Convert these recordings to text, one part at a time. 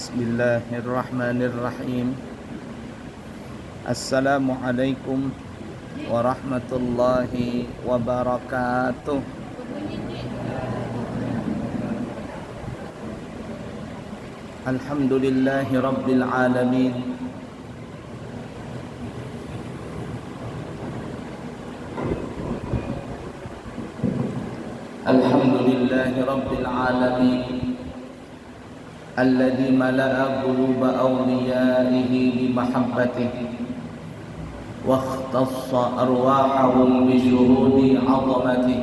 Bismillahirrahmanirrahim. Assalamualaikum warahmatullahi wabarakatuh. Alhamdulillahi rabbil alamin. Alhamdulillahi rabbil alamin. الذي ملأ قلوب أوليائه بمحبته واختص أرواحهم بشهود عظمته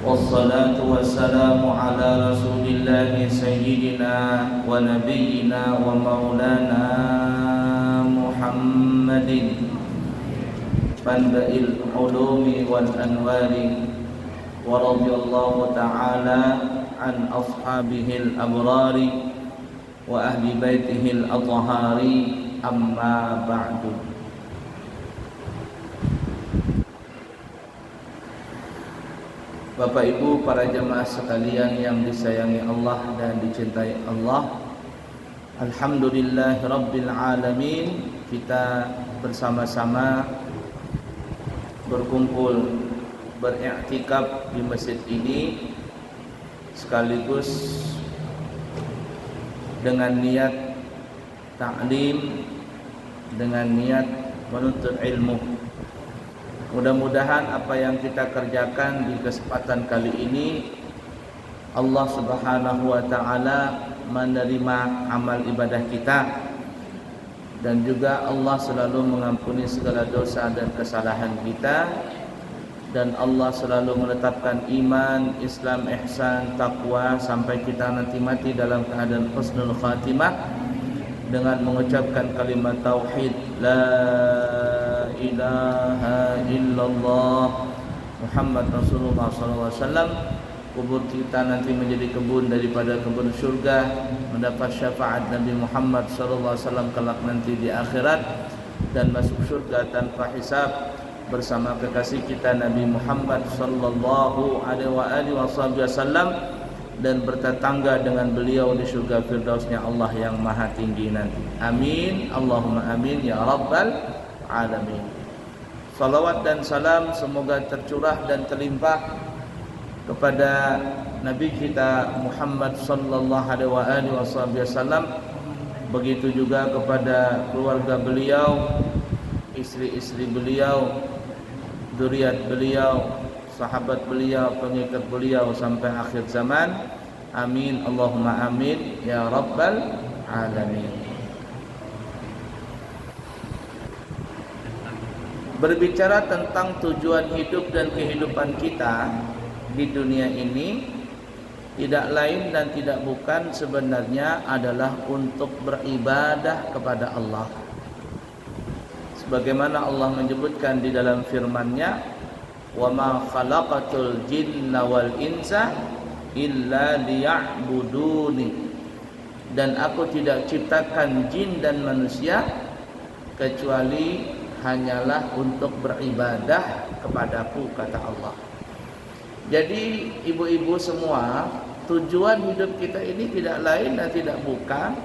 والصلاة والسلام على رسول الله سيدنا ونبينا ومولانا محمد منبع العلوم والأنوار ورضي الله تعالى عن أصحابه الأبرار وأهل بيته الأطهار أما بعد. Bapak Ibu para jemaah sekalian yang disayangi Allah dan dicintai Allah, Alhamdulillahirabbil alamin, kita bersama-sama berkumpul beriktikaf di masjid ini sekaligus dengan niat ta'lim, dengan niat menuntut ilmu. Mudah-mudahan apa yang kita kerjakan di kesempatan kali ini Allah Subhanahu wa taala menerima amal ibadah kita, dan juga Allah selalu mengampuni segala dosa dan kesalahan kita, dan Allah selalu menetapkan iman, Islam, ihsan, taqwa sampai kita nanti mati dalam keadaan husnul khatimah dengan mengucapkan kalimat tauhid la ilaha illallah Muhammad Rasulullah SAW. Kubur kita nanti menjadi kebun daripada kebun surga, mendapat syafaat Nabi Muhammad SAW kelak nanti di akhirat, dan masuk surga tanpa hisab bersama kekasih kita Nabi Muhammad sallallahu alaihi wasallam, dan bertetangga dengan beliau di surga firdausnya Allah yang maha tinggi nanti. Amin, Allahumma amin ya rabbal alamin. Salawat dan salam semoga tercurah dan terlimpah kepada Nabi kita Muhammad sallallahu alaihi wasallam, begitu juga kepada keluarga beliau, istri-istri beliau, dzurriat beliau, sahabat beliau, pengikut beliau sampai akhir zaman. Amin, Allahumma amin ya rabbal alamin. Berbicara tentang tujuan hidup dan kehidupan kita di dunia ini, tidak lain dan tidak bukan sebenarnya adalah untuk beribadah kepada Allah. Sebagaimana Allah menyebutkan di dalam firman-Nya, "Wa ma khalaqatul jinna wal insa illa liya'buduni." Dan aku tidak ciptakan jin dan manusia kecuali hanyalah untuk beribadah kepadaku, kata Allah. Jadi ibu-ibu semua, tujuan hidup kita ini tidak lain dan tidak bukan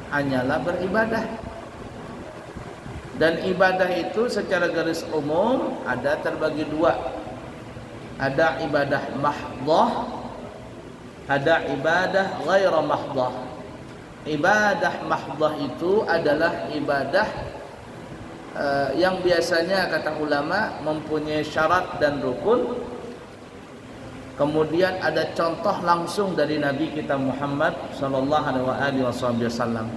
hanyalah beribadah. Dan ibadah itu secara garis umum ada terbagi dua. Ada ibadah mahdhah, ada ibadah ghaira mahdhah. Ibadah mahdhah itu adalah ibadah yang biasanya kata ulama mempunyai syarat dan rukun. Kemudian ada contoh langsung dari Nabi kita Muhammad sallallahu alaihi wasallam.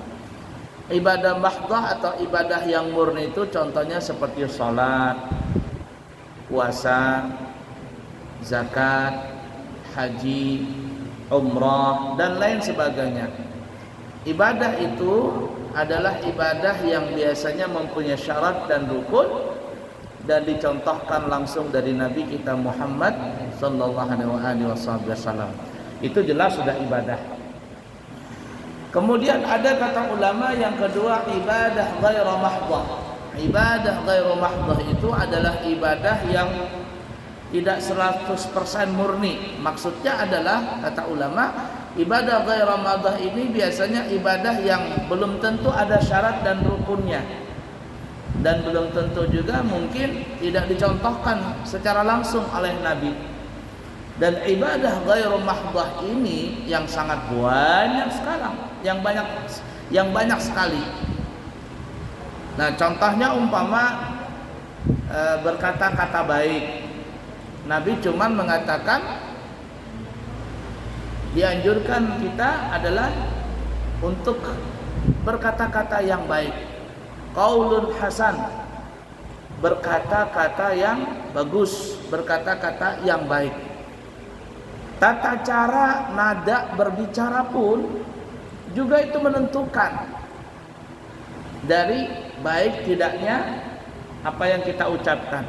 Ibadah mahdhah atau ibadah yang murni itu contohnya seperti salat, puasa, zakat, haji, umrah, dan lain sebagainya. Ibadah itu adalah ibadah yang biasanya mempunyai syarat dan rukun dan dicontohkan langsung dari Nabi kita Muhammad sallallahu alaihi wasallam. Itu jelas sudah ibadah. Kemudian ada kata ulama yang kedua, ibadah ghairu mahdhah. Ibadah ghairu mahdhah itu adalah ibadah yang tidak 100% murni. Maksudnya adalah kata ulama, Ibadah ghairu mahdah ini biasanya ibadah yang belum tentu ada syarat dan rukunnya, dan belum tentu juga mungkin tidak dicontohkan secara langsung oleh Nabi. Dan ibadah ghairu mahdah ini yang sangat banyak sekarang, yang banyak sekali. Nah, contohnya umpama berkata-kata baik. Nabi cuman mengatakan dianjurkan kita adalah untuk berkata-kata yang baik. Qaulun hasan, berkata-kata yang bagus, berkata-kata yang baik. Tata cara nada berbicara pun juga itu menentukan dari baik tidaknya apa yang kita ucapkan.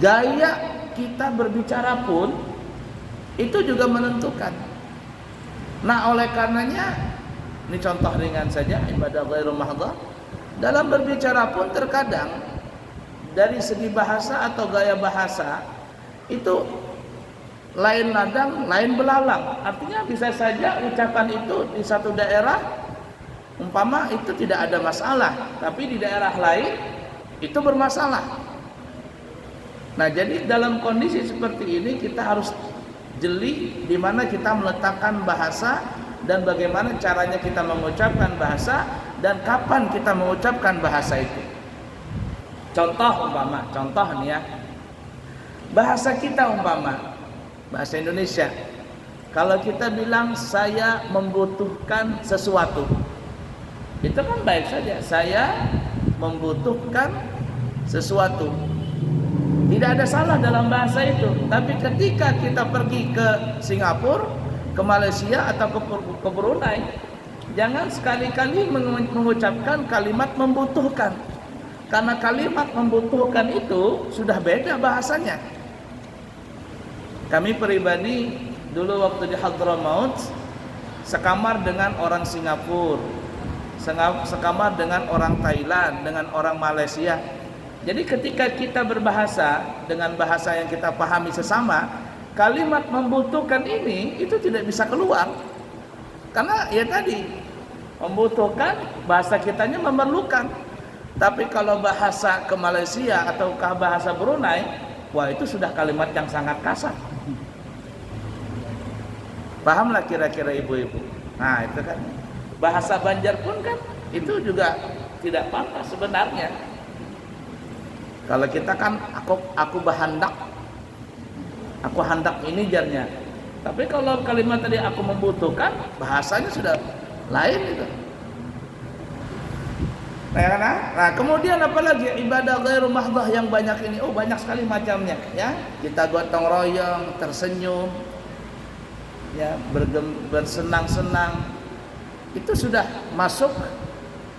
Gaya kita berbicara pun itu juga menentukan. Nah, oleh karenanya, ini contoh ringan saja ibadah ghairu mahdah. Dalam berbicara pun terkadang dari segi bahasa atau gaya bahasa itu lain ladang, lain belalang. Artinya bisa saja ucapan itu di satu daerah umpama itu tidak ada masalah, tapi di daerah lain itu bermasalah. Nah, jadi dalam kondisi seperti ini kita harus jeli di mana kita meletakkan bahasa dan bagaimana caranya kita mengucapkan bahasa dan kapan kita mengucapkan bahasa itu. Contoh nih ya. Bahasa kita umpama bahasa Indonesia. Kalau kita bilang saya membutuhkan sesuatu, itu kan baik saja. Saya membutuhkan sesuatu. Tidak ada salah dalam bahasa itu. Tapi ketika kita pergi ke Singapura, ke Malaysia atau ke Brunei, jangan sekali-kali mengucapkan kalimat membutuhkan. Karena kalimat membutuhkan itu sudah beda bahasanya. Kami pribadi dulu waktu di Hadramaut sekamar dengan orang Singapura, sekamar dengan orang Thailand, dengan orang Malaysia. Jadi ketika kita berbahasa dengan bahasa yang kita pahami sesama, kalimat membutuhkan ini itu tidak bisa keluar. Karena ya tadi, membutuhkan bahasa kitanya memerlukan. Tapi kalau bahasa ke Malaysia atau ke bahasa Brunei, wah itu sudah kalimat yang sangat kasar. Pahamlah kira-kira ibu-ibu. Nah, itu kan bahasa Banjar pun kan itu juga tidak pantas sebenarnya. Kalau kita kan aku bahandak, aku handak ini jarnya. Tapi kalau kalimat tadi aku membutuhkan, bahasanya sudah lain itu. Nah, kemudian apalagi ibadah ghairu mahdah yang banyak ini? Oh, banyak sekali macamnya ya. Kita gotong royong, tersenyum, ya, bersenang-senang. Itu sudah masuk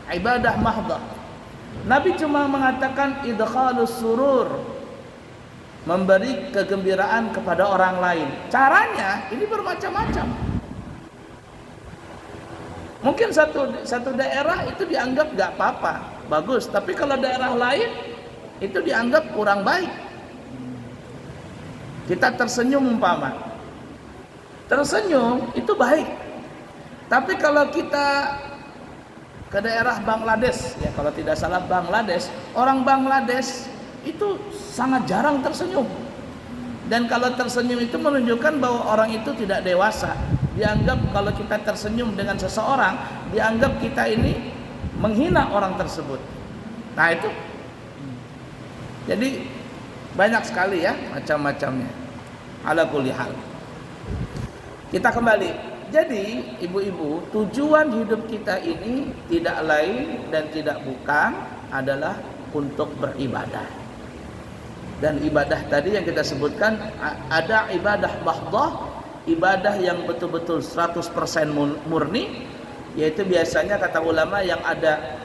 ibadah mahdah. Nabi cuma mengatakan idkhalus surur, memberi kegembiraan kepada orang lain. Caranya ini bermacam-macam. Mungkin satu daerah itu dianggap gak apa-apa, bagus. Tapi kalau daerah lain itu dianggap kurang baik. Kita tersenyum umpama, tersenyum itu baik. Tapi kalau kita ke daerah Bangladesh, ya kalau tidak salah Bangladesh, orang Bangladesh itu sangat jarang tersenyum. Dan kalau tersenyum itu menunjukkan bahwa orang itu tidak dewasa. Dianggap kalau kita tersenyum dengan seseorang, dianggap kita ini menghina orang tersebut. Nah itu. Jadi banyak sekali ya macam-macamnya. Ala kulli hal. Kita kembali. Jadi ibu-ibu, tujuan hidup kita ini tidak lain dan tidak bukan adalah untuk beribadah. Dan ibadah tadi yang kita sebutkan, ada ibadah mahdah, ibadah yang betul-betul 100% murni, yaitu biasanya kata ulama yang ada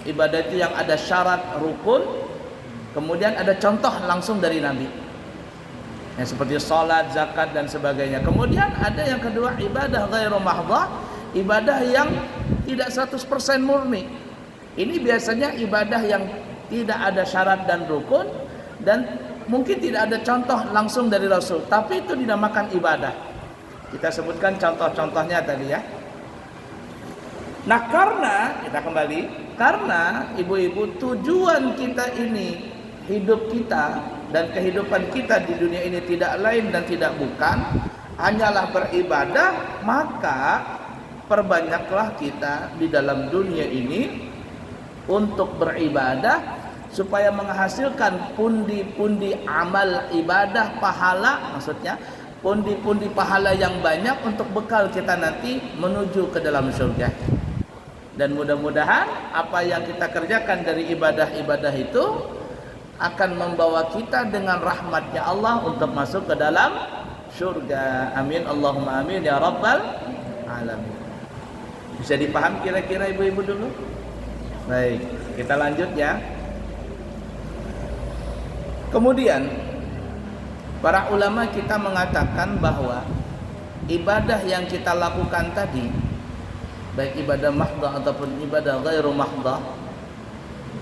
ibadah itu yang ada syarat rukun, kemudian ada contoh langsung dari Nabi. Yang seperti salat, zakat dan sebagainya. Kemudian ada yang kedua ibadah ghairu mahdah, ibadah yang tidak 100% murni. Ini biasanya ibadah yang tidak ada syarat dan rukun dan mungkin tidak ada contoh langsung dari Rasul, tapi itu dinamakan ibadah. Kita sebutkan contoh-contohnya tadi ya. Nah, karena kita kembali, karena ibu-ibu tujuan kita ini, hidup kita dan kehidupan kita di dunia ini tidak lain dan tidak bukan hanyalah beribadah, maka perbanyaklah kita di dalam dunia ini untuk beribadah supaya menghasilkan pundi-pundi amal ibadah pahala, maksudnya pundi-pundi pahala yang banyak untuk bekal kita nanti menuju ke dalam surga. Dan mudah-mudahan apa yang kita kerjakan dari ibadah-ibadah itu akan membawa kita dengan rahmatnya Allah untuk masuk ke dalam surga. Amin, Allahumma amin ya rabbal alamin. Bisa dipaham kira-kira ibu-ibu dulu? Baik, kita lanjut ya. Kemudian para ulama kita mengatakan bahwa ibadah yang kita lakukan tadi, baik ibadah mahdhah ataupun ibadah ghairu mahdhah,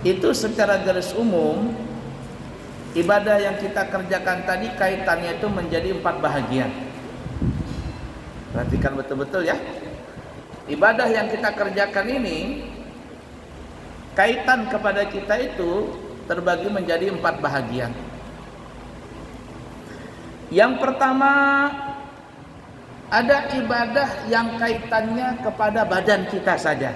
itu secara garis umum ibadah yang kita kerjakan tadi kaitannya itu menjadi 4 bahagian. Perhatikan betul-betul ya. Ibadah yang kita kerjakan ini kaitan kepada kita itu terbagi menjadi 4 bahagian. Yang pertama, ada ibadah yang kaitannya kepada badan kita saja.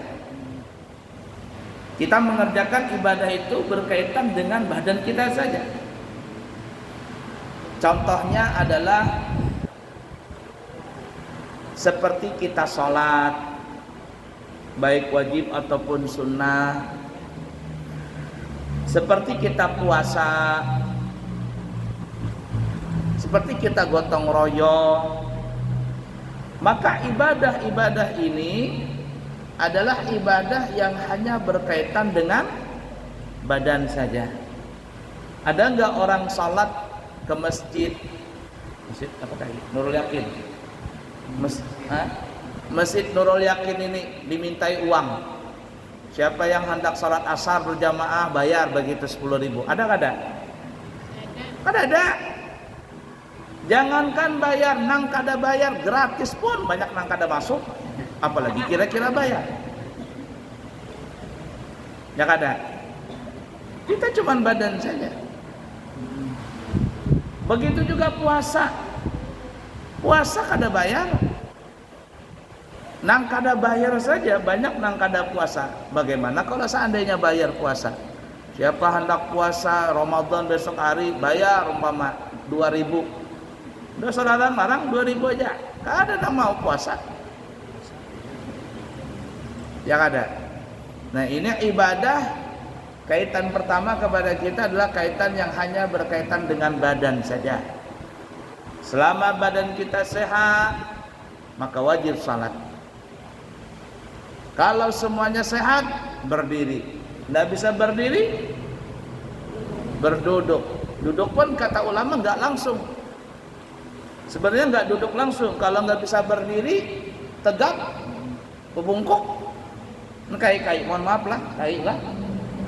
Kita mengerjakan ibadah itu berkaitan dengan badan kita saja. Contohnya adalah seperti kita sholat, baik wajib ataupun sunnah. Seperti kita puasa, seperti kita gotong royong. Maka ibadah-ibadah ini adalah ibadah yang hanya berkaitan dengan badan saja. Ada enggak orang salat ke masjid apa tadi? Nurul Yakin. Masjid Nurul Yakin ini dimintai uang. Siapa yang hendak salat asar berjamaah bayar begitu 10.000. Ada enggak ada? Ada. Jangankan bayar, nang kada bayar gratis pun banyak nang kada masuk, apalagi kira-kira bayar. Ya kada. Kita cuman badan saja. Begitu juga puasa. Puasa kada bayar. Nang kada bayar saja banyak nang kada puasa. Bagaimana kalau seandainya bayar puasa? Siapa hendak puasa Ramadan besok hari bayar umpama 2.000. Udah saudara marang 2.000 aja. Kada nak mau puasa. Ya kada. Nah, ini ibadah kaitan pertama kepada kita adalah kaitan yang hanya berkaitan dengan badan saja. Selama badan kita sehat, maka wajib salat. Kalau semuanya sehat, berdiri. Tidak bisa berdiri, berduduk. Duduk pun kata ulama enggak langsung. Sebenarnya enggak duduk langsung. Kalau enggak bisa berdiri, tegak, bebungkuk. Kai, mohon maaf lah,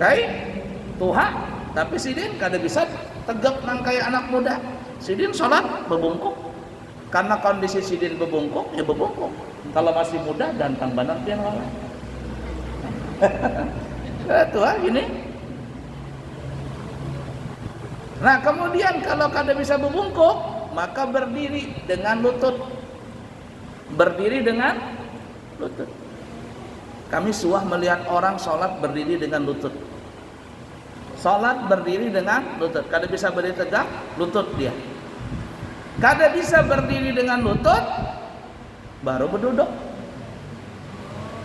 kai, tuha. Tapi sidin kada bisa tegak nang kayak anak muda. Sidin sholat bebungkuk. Karena kondisi sidin bebungkuk, ya bebungkuk. Kalau masih muda, gantang benar pian lawan. Tuha gini. Nah, kemudian kalau kada bisa bebungkuk, maka berdiri dengan lutut. Berdiri dengan lutut. Kami suah melihat orang sholat berdiri dengan lutut. Sholat berdiri dengan lutut. Kada bisa berdiri tegak, lutut dia. Kada bisa berdiri dengan lutut, baru berduduk.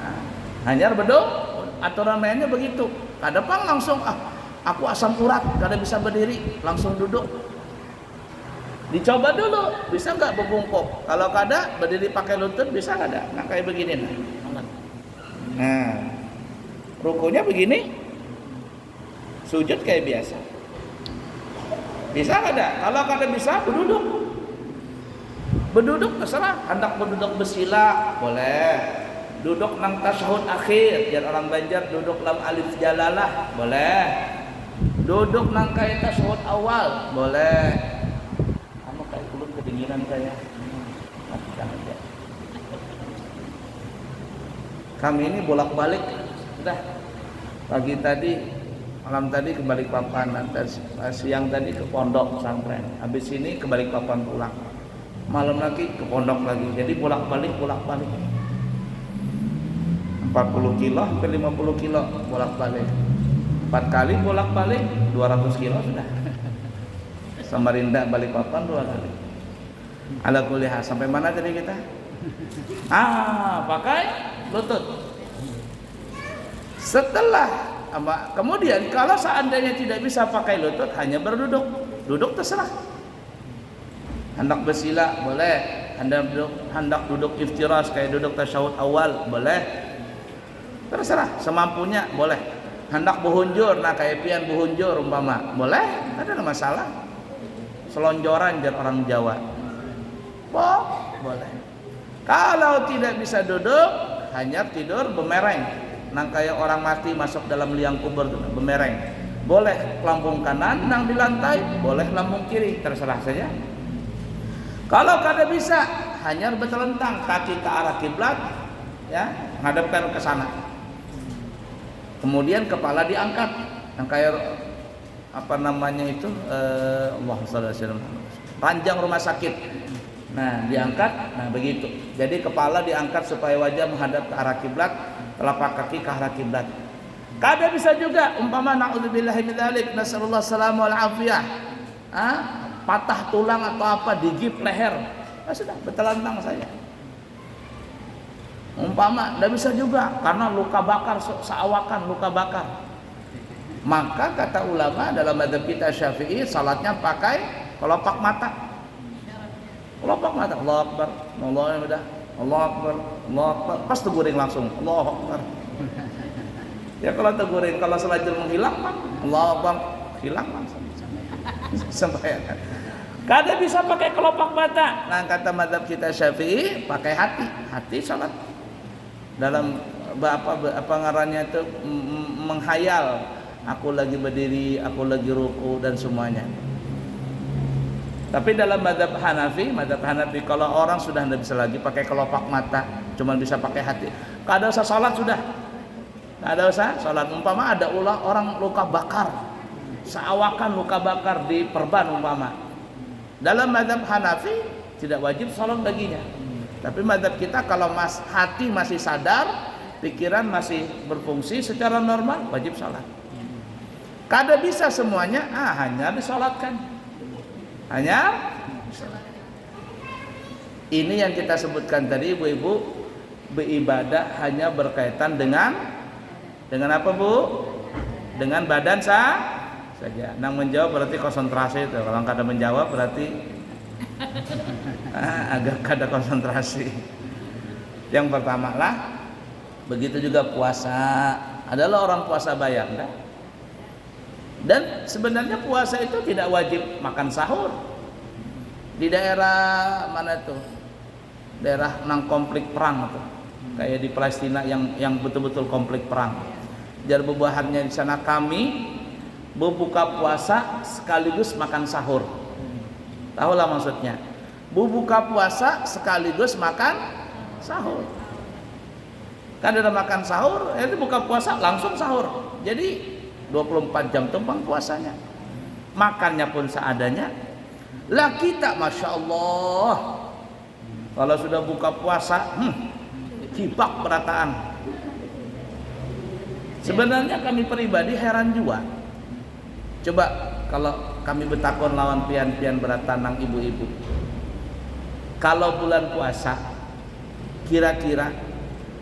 Nah, hanya berduduk. Aturan mainnya begitu. Kada pang langsung aku asam urat, kada bisa berdiri, langsung duduk. Dicoba dulu, bisa nggak bebungkuk? Kalau kada, berdiri pakai lutut bisa kada? Nah kayak begini nah. Nah, rukunya begini, sujud kayak biasa. Bisa kada? Kalau kada bisa, berduduk. Berduduk terserah. Hendak berduduk bersila, boleh. Duduk nang tasyahud akhir, biar orang Banjar duduk lam alif jalalah, boleh. Duduk nang kayak tasyahud awal, boleh. Kayak kulun kedinginan saya. Matikan aja. Kami ini bolak-balik, udah pagi tadi, malam tadi ke Balikpapan, siang tadi ke pondok pesantren, habis ini ke Balikpapan pulang, malam lagi ke pondok lagi, jadi bolak-balik 40 kilo ke 50 kilo bolak-balik, 4 kali bolak-balik 200 kilo sudah. Samarinda Balikpapan 2 kali. Ala kuliah sampai mana tadi kita? Pakai lutut. Setelah kemudian kalau seandainya tidak bisa pakai lutut, hanya berduduk, duduk terserah. Hendak bersila boleh, hendak duduk iftiras kayak duduk tasyahud awal boleh, terserah semampunya boleh. Hendak buhunjur, nah kayak pian buhunjur umpama boleh, ada masalah. Selonjoran jar orang Jawa, boleh. Kalau tidak bisa duduk, hanya tidur bemereng. Nang kayak orang mati masuk dalam liang kubur bemereng. Boleh lambung kanan nang di lantai, boleh lambung kiri, terserah saja. Kalau kada bisa, hanya bertelentang kaki ke arah kiblat, ya, menghadapkan ke sana. Kemudian kepala diangkat, nang kayak apa namanya itu, Allahumma shalli ala sayyidina Muhammad. Ranjang rumah sakit. Nah, diangkat, nah begitu. Jadi kepala diangkat supaya wajah menghadap ke arah kiblat, telapak kaki ke arah kiblat. Kada bisa juga umpama naudzubillahi min dzalik, nasallallahu salamu wal afiyah. Patah tulang atau apa, digigit leher. Sudah bertelantang saya. Umpama tidak bisa juga karena luka bakar, seawakan luka bakar. Maka kata ulama dalam mazhab kita Syafi'i, salatnya pakai kelopak mata. Kelopak mata, Allahu Akbar, Allahu Akbar, Allahu Akbar. Pas teguring langsung, Allahu Akbar. Ya kalau teguring, kalau selajur menghilang, Allahu Akbar, hilang langsung. Sampai kada bisa pakai kelopak mata. Nah kata mazhab kita Syafi'i, pakai hati salat. Dalam apa ngarannya itu menghayal, aku lagi berdiri, aku lagi ruku dan semuanya. Tapi dalam mazhab Hanafi kalau orang sudah tidak bisa lagi pakai kelopak mata, cuma bisa pakai hati, kada usah salat sudah. Kada usah salat. Umpama ada orang luka bakar, seawakan luka bakar di perban umpama. Dalam mazhab Hanafi tidak wajib salat baginya. Tapi mazhab kita kalau hati masih sadar, pikiran masih berfungsi secara normal, wajib salat. Kada bisa semuanya, hanya disalatkan. Hanya ini yang kita sebutkan tadi, ibu-ibu, beribadah hanya berkaitan dengan apa, Bu? Dengan badan saja. Nang menjawab berarti konsentrasi itu. Kalau kada menjawab berarti agak kada konsentrasi. Yang pertama lah, begitu juga puasa. Adalah orang puasa bayar, enggak? Dan sebenarnya puasa itu tidak wajib makan sahur. Di daerah mana tuh? Daerah nang konflik perang tuh. Kayak di Palestina yang betul-betul konflik perang. Jar bebahannya di sana kami berbuka puasa sekaligus makan sahur. Tahulah maksudnya. Berbuka puasa sekaligus makan sahur. Kan ada makan sahur, itu buka puasa langsung sahur. Jadi 24 jam tumpang puasanya. Makannya pun seadanya. Lah kita Masya Allah, kalau sudah buka puasa, kibak berataan. Sebenarnya kami pribadi heran juga. Coba kalau kami bertakon lawan pian-pian beratanang ibu-ibu, kalau bulan puasa kira-kira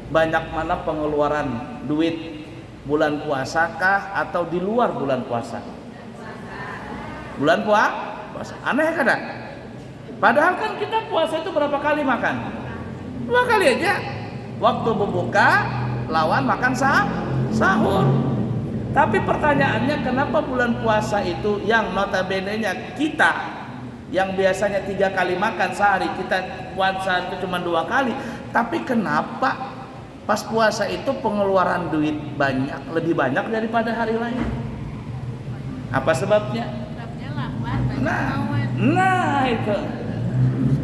banyak mana pengeluaran duit bulan puasa kah atau di luar bulan puasa? Bulan puasa. Aneh kan? Padahal kan kita puasa itu berapa kali makan? 2 kali aja. Waktu berbuka lawan makan sahur. Tapi pertanyaannya, kenapa bulan puasa itu yang notabene-nya kita yang biasanya 3 kali makan sehari, kita puasa itu cuma 2 kali. Tapi kenapa pas puasa itu pengeluaran duit lebih banyak daripada hari lain? Apa sebabnya? Sebabnya lapar, Nah itu.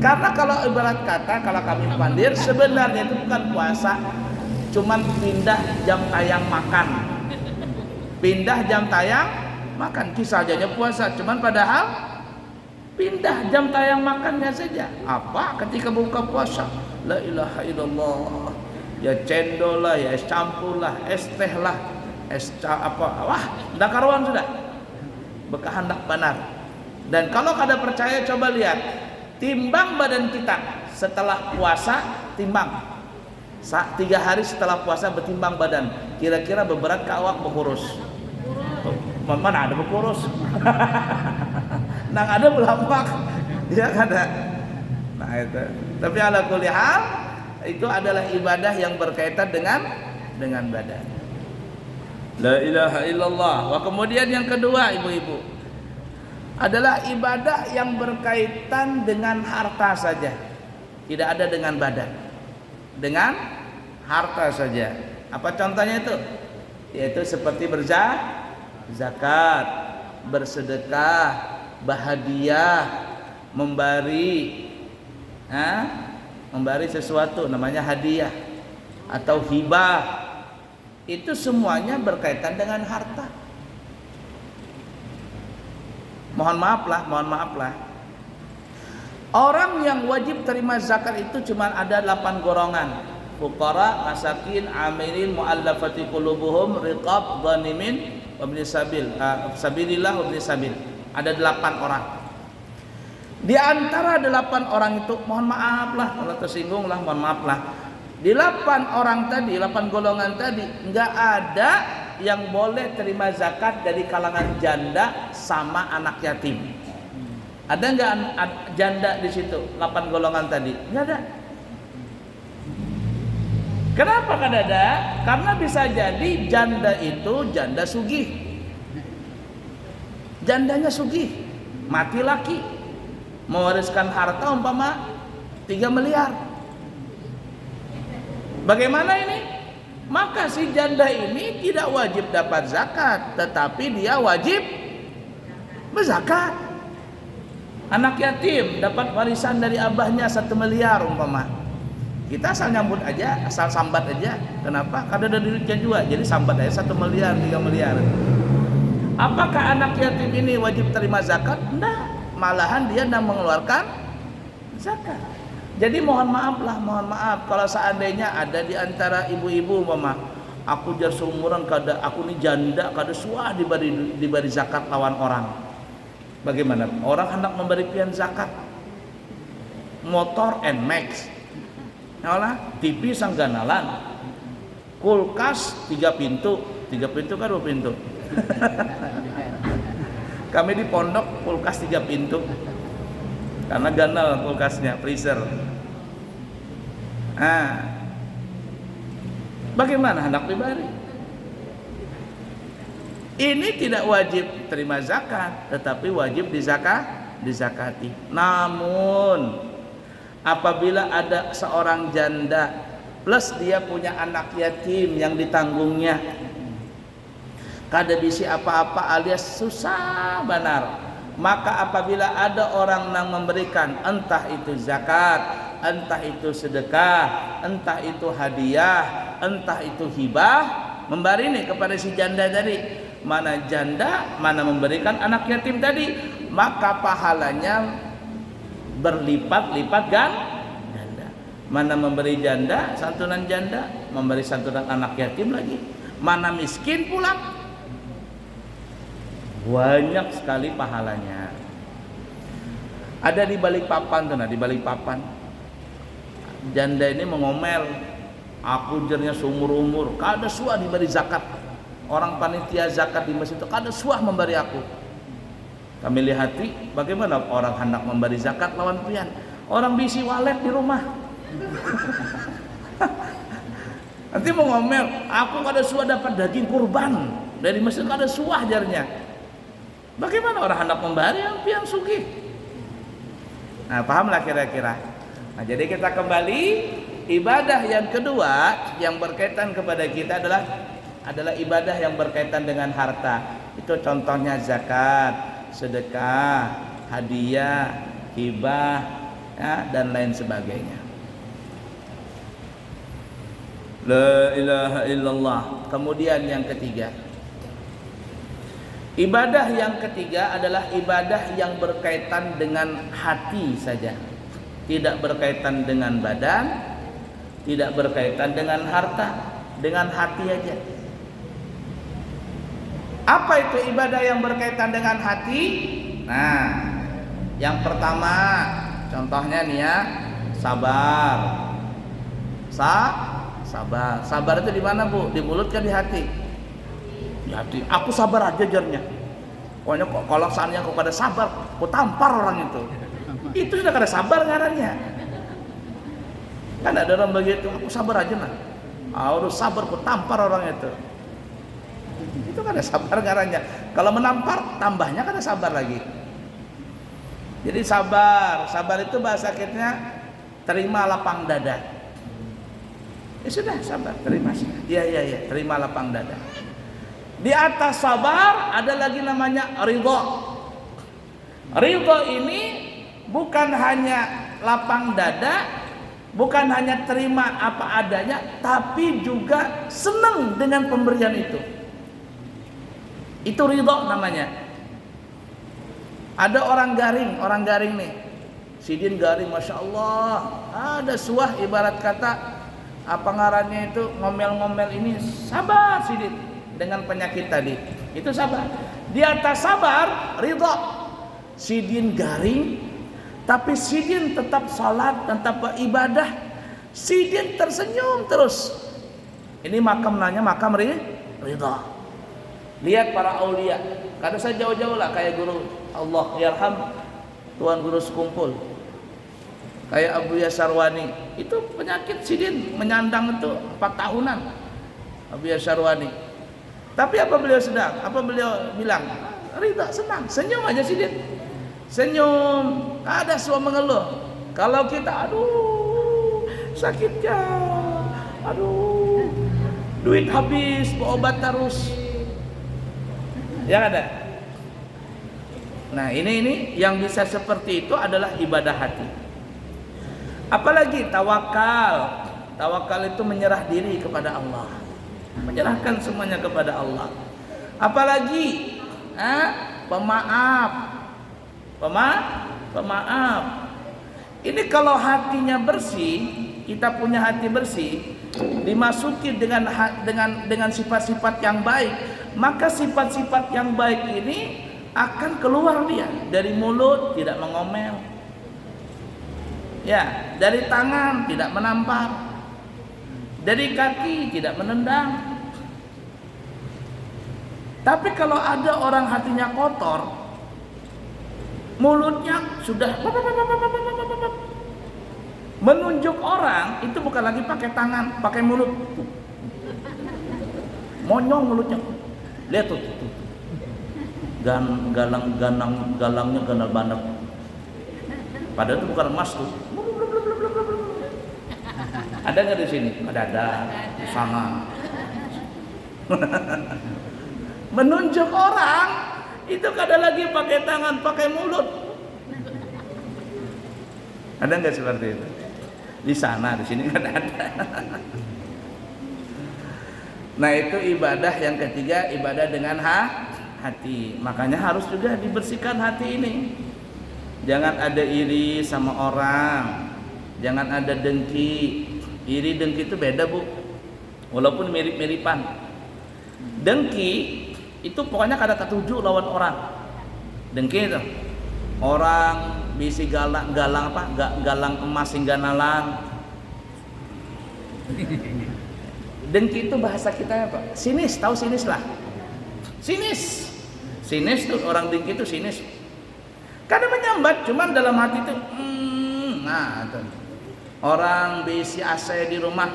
Karena kalau ibarat kata, kalau kami pandir, sebenarnya itu bukan puasa, cuman pindah jam tayang makan. Pindah jam tayang makan, kisah aja puasa, cuman padahal pindah jam tayang makannya saja. Apa? Ketika buka puasa, la ilaha illallah, ya cendol lah, ya es campur lah, es teh lah, wah, dah karuan sudah, bekah hendak benar. Dan kalau kada percaya, coba lihat, timbang badan kita setelah puasa, timbang 3 hari setelah puasa, bertimbang badan, kira-kira beberat ke awak berkurus. Mana ada berkurus? Nang ada belampak, ya kada. Nah itu. Tapi ala kulli hal, itu adalah ibadah yang berkaitan dengan badan. La ilaha illallah. Wah, kemudian yang kedua, ibu-ibu, adalah ibadah yang berkaitan dengan harta saja, tidak ada dengan badan, dengan harta saja. Apa contohnya itu? Yaitu seperti zakat, bersedekah, berhadiah, memberi sesuatu namanya hadiah atau hibah. Itu semuanya berkaitan dengan harta. Mohon maaf lah. Orang yang wajib terima zakat itu cuma ada 8 golongan. Fuqara, masakin, amilin, muallafati qulubuhum, riqab, ghanimin, wabni sabil, sabilillah, wabni sabil. Ada 8 orang. Di antara 8 orang itu, mohon maaf lah kalau tersinggung lah, mohon maaf lah. Di 8 orang tadi, 8 golongan tadi, enggak ada yang boleh terima zakat dari kalangan janda sama anak yatim. Ada enggak janda di situ? 8 golongan tadi? Enggak ada. Kenapa kan ada? Karena bisa jadi janda itu janda sugih. Jandanya sugih, mati laki, mewariskan harta umpama 3 miliar. Bagaimana ini? Maka si janda ini tidak wajib dapat zakat, tetapi dia wajib berzakat. Anak yatim dapat warisan dari abahnya 1 miliar umpama. Kita asal nyambut aja, asal sambat aja. Kenapa? Karena ada duitnya juga. Jadi sambat aja 1 miliar, 3 miliar. Apakah anak yatim ini wajib terima zakat? Enggak. Malahan dia tidak mengeluarkan zakat. Jadi mohon maaf kalau seandainya ada di antara ibu-ibu mama, aku jar seumuran kada, aku ni janda kada suah diberi zakat lawan orang. Bagaimana? Orang hendak memberi pian zakat motor NMAX, TV sangganalan, kulkas 3 pintu kan 2 pintu. Kami di pondok kulkas 3 pintu. Karena ganal kulkasnya, freezer. Bagaimana hendak diberi? Ini tidak wajib terima zakat, tetapi wajib dizakati. Namun apabila ada seorang janda plus dia punya anak yatim yang ditanggungnya, kada bisi apa-apa alias susah benar, maka apabila ada orang yang memberikan entah itu zakat, entah itu sedekah, entah itu hadiah, entah itu hibah, memberi nih kepada si janda tadi, mana janda, mana memberikan anak yatim tadi, maka pahalanya berlipat-lipat ganda. Mana memberi janda, santunan janda, memberi santunan anak yatim lagi. Mana miskin pulang, banyak sekali pahalanya. Ada di Balikpapan tuh, di Balikpapan janda ini mengomel, aku jernya seumur umur kada suah diberi zakat. Orang panitia zakat di masjid itu kada suah memberi aku. Kami lihati bagaimana orang hendak memberi zakat lawan pian, orang bisi walet di rumah. Nanti mau ngomel, aku kada suah dapat daging kurban dari masjid, kada suah jarnya. Bagaimana orang hendak memberi yang pian sugih? Nah, pahamlah kira-kira. Nah, jadi kita kembali, ibadah yang kedua yang berkaitan kepada kita adalah ibadah yang berkaitan dengan harta. Itu contohnya zakat, sedekah, hadiah, hibah, ya, dan lain sebagainya. La ilaha illallah. Kemudian yang ketiga, ibadah yang ketiga adalah ibadah yang berkaitan dengan hati saja, tidak berkaitan dengan badan, tidak berkaitan dengan harta, dengan hati aja. Apa itu ibadah yang berkaitan dengan hati? Nah, yang pertama contohnya nih ya, sabar. Sabar. Sabar itu di mana, Bu? Di mulut kan di hati? Di hati. Aku sabar aja jarnya. Pokoknya kalau seandainya aku pada sabar, aku tampar orang itu. Itu sudah kada sabar ngarannya. Kan ada orang begitu, aku sabar aja nah. Harus sabar, aku tampar orang itu. Itu kada sabar ngarannya. Kalau menampar, tambahnya kada sabar lagi. Jadi sabar itu bahasa kitanya terima lapang dada. Ya sudah, sabar, terima sih. Iya, terima lapang dada. Di atas sabar ada lagi namanya ridho. Ridho ini bukan hanya lapang dada, bukan hanya terima apa adanya, tapi juga senang dengan pemberian itu. Itu ridho namanya. Ada orang garing nih. Sidin garing, masya Allah. Ada suah ibarat kata apa ngarannya itu ngomel-ngomel ini, sabar Sidin dengan penyakit tadi. Itu sabar. Di atas sabar ridho. Sidin garing, tapi Sidin tetap salat, tetap beribadah. Sidin tersenyum terus. Ini makam ridho. Lihat para aulia, kada saya jauh-jauh lah kayak guru Allah yarham Tuan Guru Sekumpul, kayak Abu Yasarwani. Itu penyakit Sidin menyandang itu 4 tahunan Abu Yasarwani. Tapi apa beliau sedang? Apa beliau bilang? Ridha, senang, senyum aja Sidin. Senyum, ada suara mengeluh. Kalau kita aduh sakitnya, aduh duit habis, berobat terus, ya ada. Nah ini yang bisa seperti itu adalah ibadah hati. Apalagi tawakal. Tawakal itu menyerah diri kepada Allah, menyerahkan semuanya kepada Allah. Apalagi pemaaf. Ini kalau hatinya bersih, kita punya hati bersih, dimasuki dengan sifat-sifat yang baik, maka sifat-sifat yang baik ini akan keluar dia dari mulut, tidak mengomel, ya, dari tangan tidak menampar, dari kaki tidak menendang. Tapi kalau ada orang hatinya kotor, mulutnya sudah menunjuk orang, itu bukan lagi pakai tangan, pakai mulut. Monyong mulutnya. Lihat tuh. Galangnya ganal banget. Padahal itu bukan emas tuh. Ada nggak di sini? Ada di sana. Menunjuk orang itu kada lagi pakai tangan, pakai mulut. Ada nggak seperti itu? Di sana, di sini kan ada. Nah itu ibadah yang ketiga, ibadah dengan hati. Makanya harus juga dibersihkan hati ini. Jangan ada iri sama orang, jangan ada dengki. Iri dengki itu beda, Bu, walaupun mirip-miripan. Dengki itu pokoknya kada ketujuh lawan orang. Dengki itu orang bisi galang emas hingga nalang. Dengki itu bahasa kita apa? Sinis, tahu sinis lah. Sinis tuh, orang dengki itu sinis. Kadang menyambat, cuman dalam hati itu nah tuh. Orang bisi AC di rumah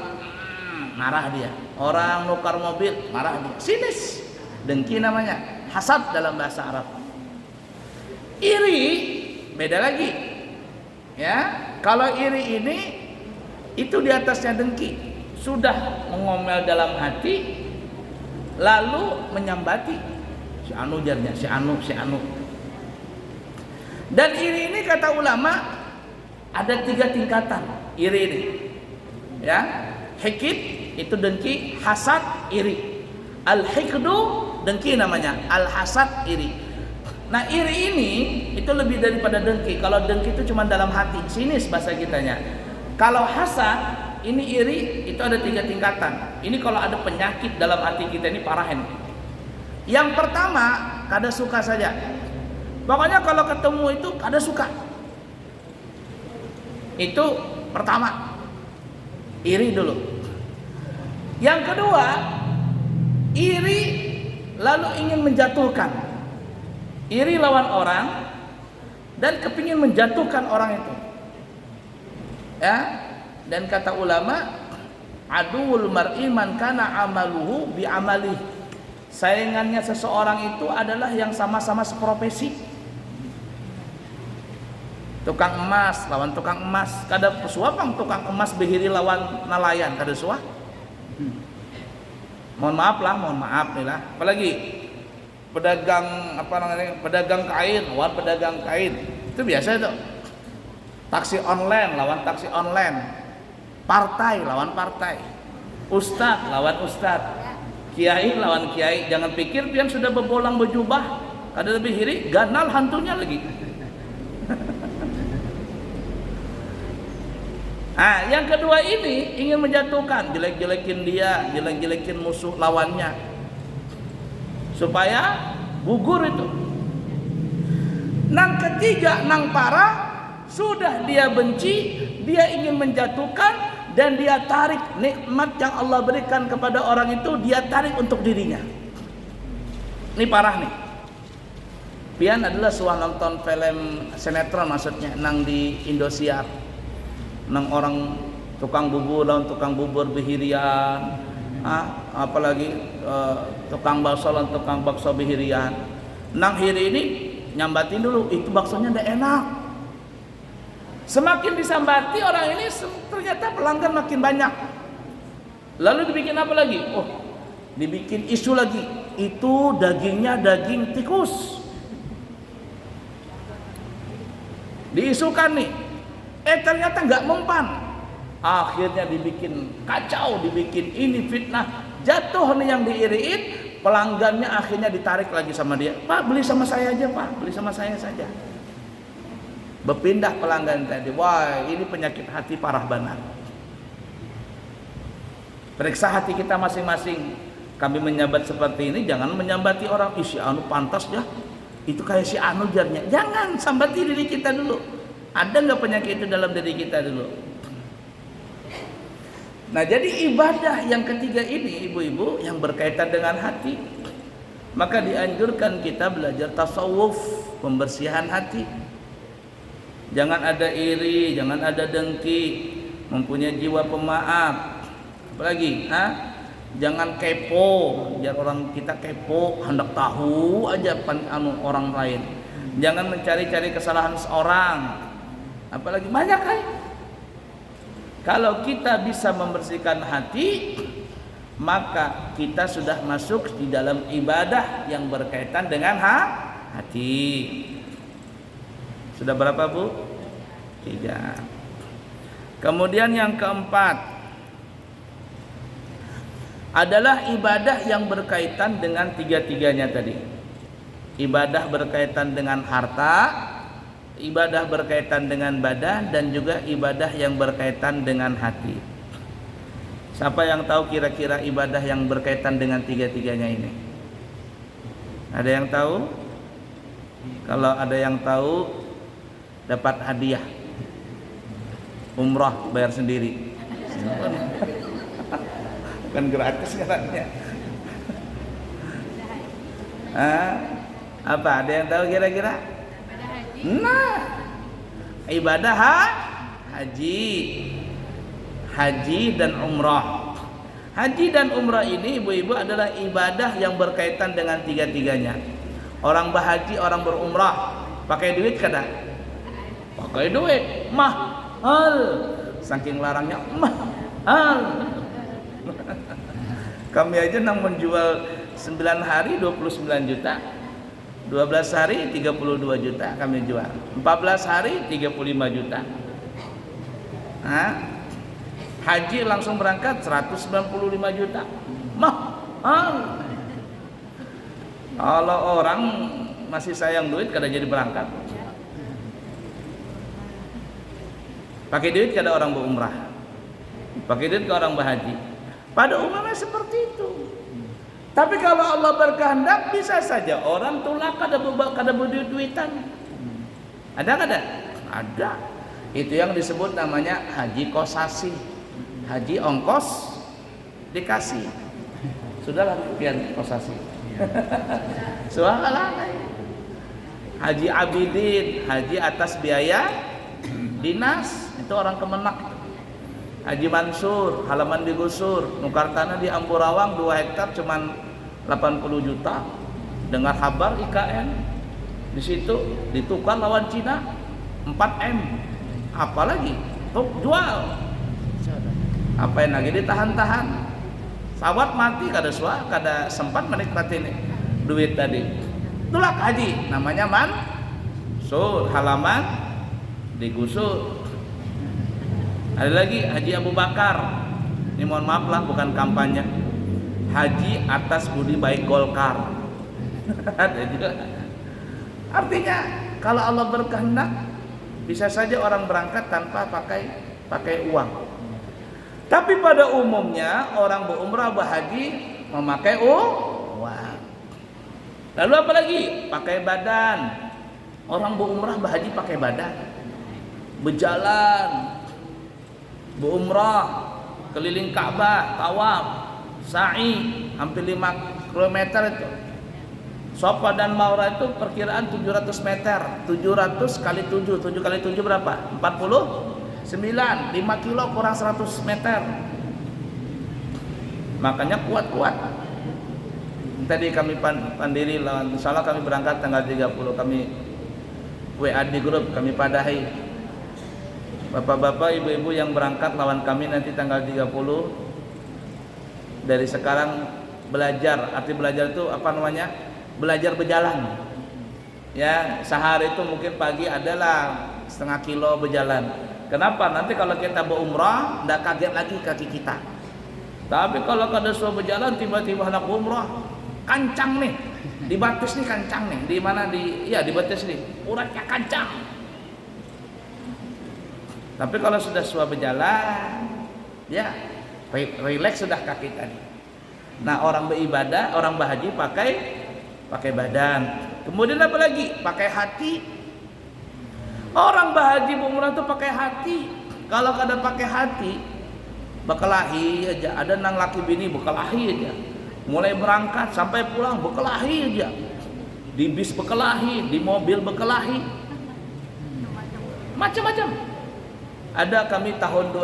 marah dia. Orang nukar mobil marah dia. Sinis. Dengki namanya, hasad dalam bahasa Arab. Iri beda lagi. Ya, kalau iri ini itu di atasnya dengki. Sudah mengomel dalam hati, lalu menyambati si anu jarnya, si anu. Dan iri ini kata ulama Ada 3 tingkatan iri ini. Ya, hikid itu dengki, hasad iri. Al-hikdu dengki namanya, al-hasad iri. Nah, iri ini itu lebih daripada dengki. Kalau dengki itu cuma dalam hati, sinis bahasa kitanya. Kalau hasad ini iri itu ada 3 tingkatan. Ini kalau ada penyakit dalam hati kita ini parah ini. Yang pertama, kada suka saja. Pokoknya kalau ketemu itu kada suka. Itu pertama, iri dulu. Yang kedua, iri lalu ingin menjatuhkan. Iri lawan orang dan kepingin menjatuhkan orang itu. Ya, dan kata ulama, aduul mar'i man kana amaluhu bi amali. Saingannya seseorang itu adalah yang sama-sama seprofesi. Tukang emas lawan tukang emas, kada suah pang tukang emas behiri lawan nelayan, kada suah. Mohon maaf nih lah. Apalagi pedagang pedagang kain lawan pedagang kain, itu biasa itu. Taksi online lawan taksi online, partai lawan partai, ustadz lawan ustadz, kiai lawan kiai. Jangan pikir pian sudah berbolang berjubah, kada lebih hiri ganal hantunya lagi. Nah, yang kedua ini ingin menjatuhkan, jelek-jelekin dia, jelek-jelekin musuh lawannya, supaya gugur itu. Nang ketiga, nang parah, sudah dia benci, dia ingin menjatuhkan, dan dia tarik nikmat yang Allah berikan kepada orang itu, dia tarik untuk dirinya. Ini parah nih. Pian adalah suah nonton film sinetron maksudnya, nang di Indosiar. Nang orang tukang bubur lawan tukang bubur behirian, apalagi tukang bakso lawan tukang bakso behirian. Nang hiri ini nyambatin dulu, itu baksonya ndak enak. Semakin disambati orang ini, ternyata pelanggan makin banyak. Lalu dibikin apa lagi? Oh, dibikin isu lagi. Itu dagingnya daging tikus. Diisukan nih. Ternyata nggak mempan. Akhirnya dibikin kacau, dibikin ini fitnah. Jatuh nih yang diiriin, pelanggannya akhirnya ditarik lagi sama dia. Pak, beli sama saya aja, Pak, beli sama saya saja. Berpindah pelanggan tadi. Wah, ini penyakit hati parah benar. Periksa hati kita masing-masing. Kami menyambat seperti ini, jangan menyambati orang. Si anu pantas ya, itu kayak si anu jarnya. Jangan, sambati diri kita dulu. Ada nggak penyakit itu dalam diri kita dulu? Nah, jadi ibadah yang ketiga ini, ibu-ibu, yang berkaitan dengan hati, maka dianjurkan kita belajar tasawuf, pembersihan hati. Jangan ada iri, jangan ada dengki, mempunyai jiwa pemaaf. Apalagi, jangan kepo, biar orang kita kepo, hendak tahu aja orang lain. Jangan mencari-cari kesalahan seorang. Apalagi banyak kan? Kalau kita bisa membersihkan hati, maka kita sudah masuk di dalam ibadah yang berkaitan dengan hati. Sudah berapa, Bu? 3. Kemudian yang keempat adalah ibadah yang berkaitan dengan tiga-tiganya tadi. Ibadah berkaitan dengan harta, ibadah berkaitan dengan badan, dan juga ibadah yang berkaitan dengan hati. Siapa yang tahu kira-kira ibadah yang berkaitan dengan tiga-tiganya ini? Ada yang tahu? Kalau ada yang tahu, dapat hadiah. Umrah bayar sendiri. Bukan gratis katanya. Apa? Ada yang tahu kira-kira? Nah, ibadah haji. Haji dan umrah. Haji dan umrah ini, ibu-ibu, adalah ibadah yang berkaitan dengan tiga-tiganya. Orang berhaji, orang berumrah, pakai duit kada? Pakai duit. Mahal. Saking larangnya mahal. Kami aja nang menjual 9 hari 29 juta, 12 hari 32 juta kami jual, 14 hari 35 juta. Haji langsung berangkat 195 juta. Mahal. Kalau orang masih sayang duit kada jadi berangkat. Pakai duit kada orang berumrah. Pakai duit ke orang berhaji. Pada umumnya seperti itu. Tapi kalau Allah berkehendak bisa saja orang tulak kada berduit-duitan. Ada kada? Ada. Itu yang disebut namanya haji kosasi. Haji ongkos dikasih. Sudahlah biar kosasi. Soalnya haji abidin, haji atas biaya dinas, itu orang Kemenak. Haji Mansur, halaman digusur, nukar tanah di Amburawang 2 hektar cuman 80 juta. Dengar kabar IKN di situ ditukar lawan Cina 4M. Apalagi tuh jual. Apa yang lagi ditahan-tahan. Sawat mati kada sempat menikmati nih duit tadi. Itulah haji, namanya Mansur, halaman digusur. Ada lagi Haji Abu Bakar. Ini mohon maaf lah, bukan kampanye. Haji atas budi baik Golkar. Ada juga. Artinya kalau Allah berkehendak bisa saja orang berangkat tanpa pakai uang. Tapi pada umumnya orang berumrah berhaji memakai uang. Lalu apa lagi? Pakai badan. Orang berumrah berhaji pakai badan. Berjalan, berumrah, keliling Ka'bah, tawaf, sa'i hampir 5 km itu. Safa dan Marwah itu perkiraan 700 meter. 700 kali 7, 7 kali 7 berapa? 49, 5 kilo kurang 100 meter. Makanya kuat-kuat. Tadi kami pandiri lawan, insyaallah kami berangkat tanggal 30, kami WA di grup, kami padahi. Bapak-bapak, ibu-ibu yang berangkat lawan kami nanti tanggal 30, dari sekarang belajar. Arti belajar itu apa namanya? Belajar berjalan. Ya, sehari itu mungkin pagi adalah setengah kilo berjalan. Kenapa? Nanti kalau kita berumrah tidak kaget lagi kaki kita. Tapi kalau kada sudah berjalan tiba-tiba anak umrah kancang nih, di batis nih kancang nih, di mana di batis nih uratnya kancang. Tapi kalau sudah berjalan, ya relax sudah kaki tadi. Nah, orang beribadah, orang berhaji pakai badan. Kemudian apa lagi? Pakai hati. Orang berhaji umrah itu pakai hati. Kalau kada pakai hati, bekelahi aja. Ada nang laki bini bekelahi aja. Mulai berangkat sampai pulang bekelahi aja. Di bis bekelahi, di mobil bekelahi. Macam-macam. Ada kami tahun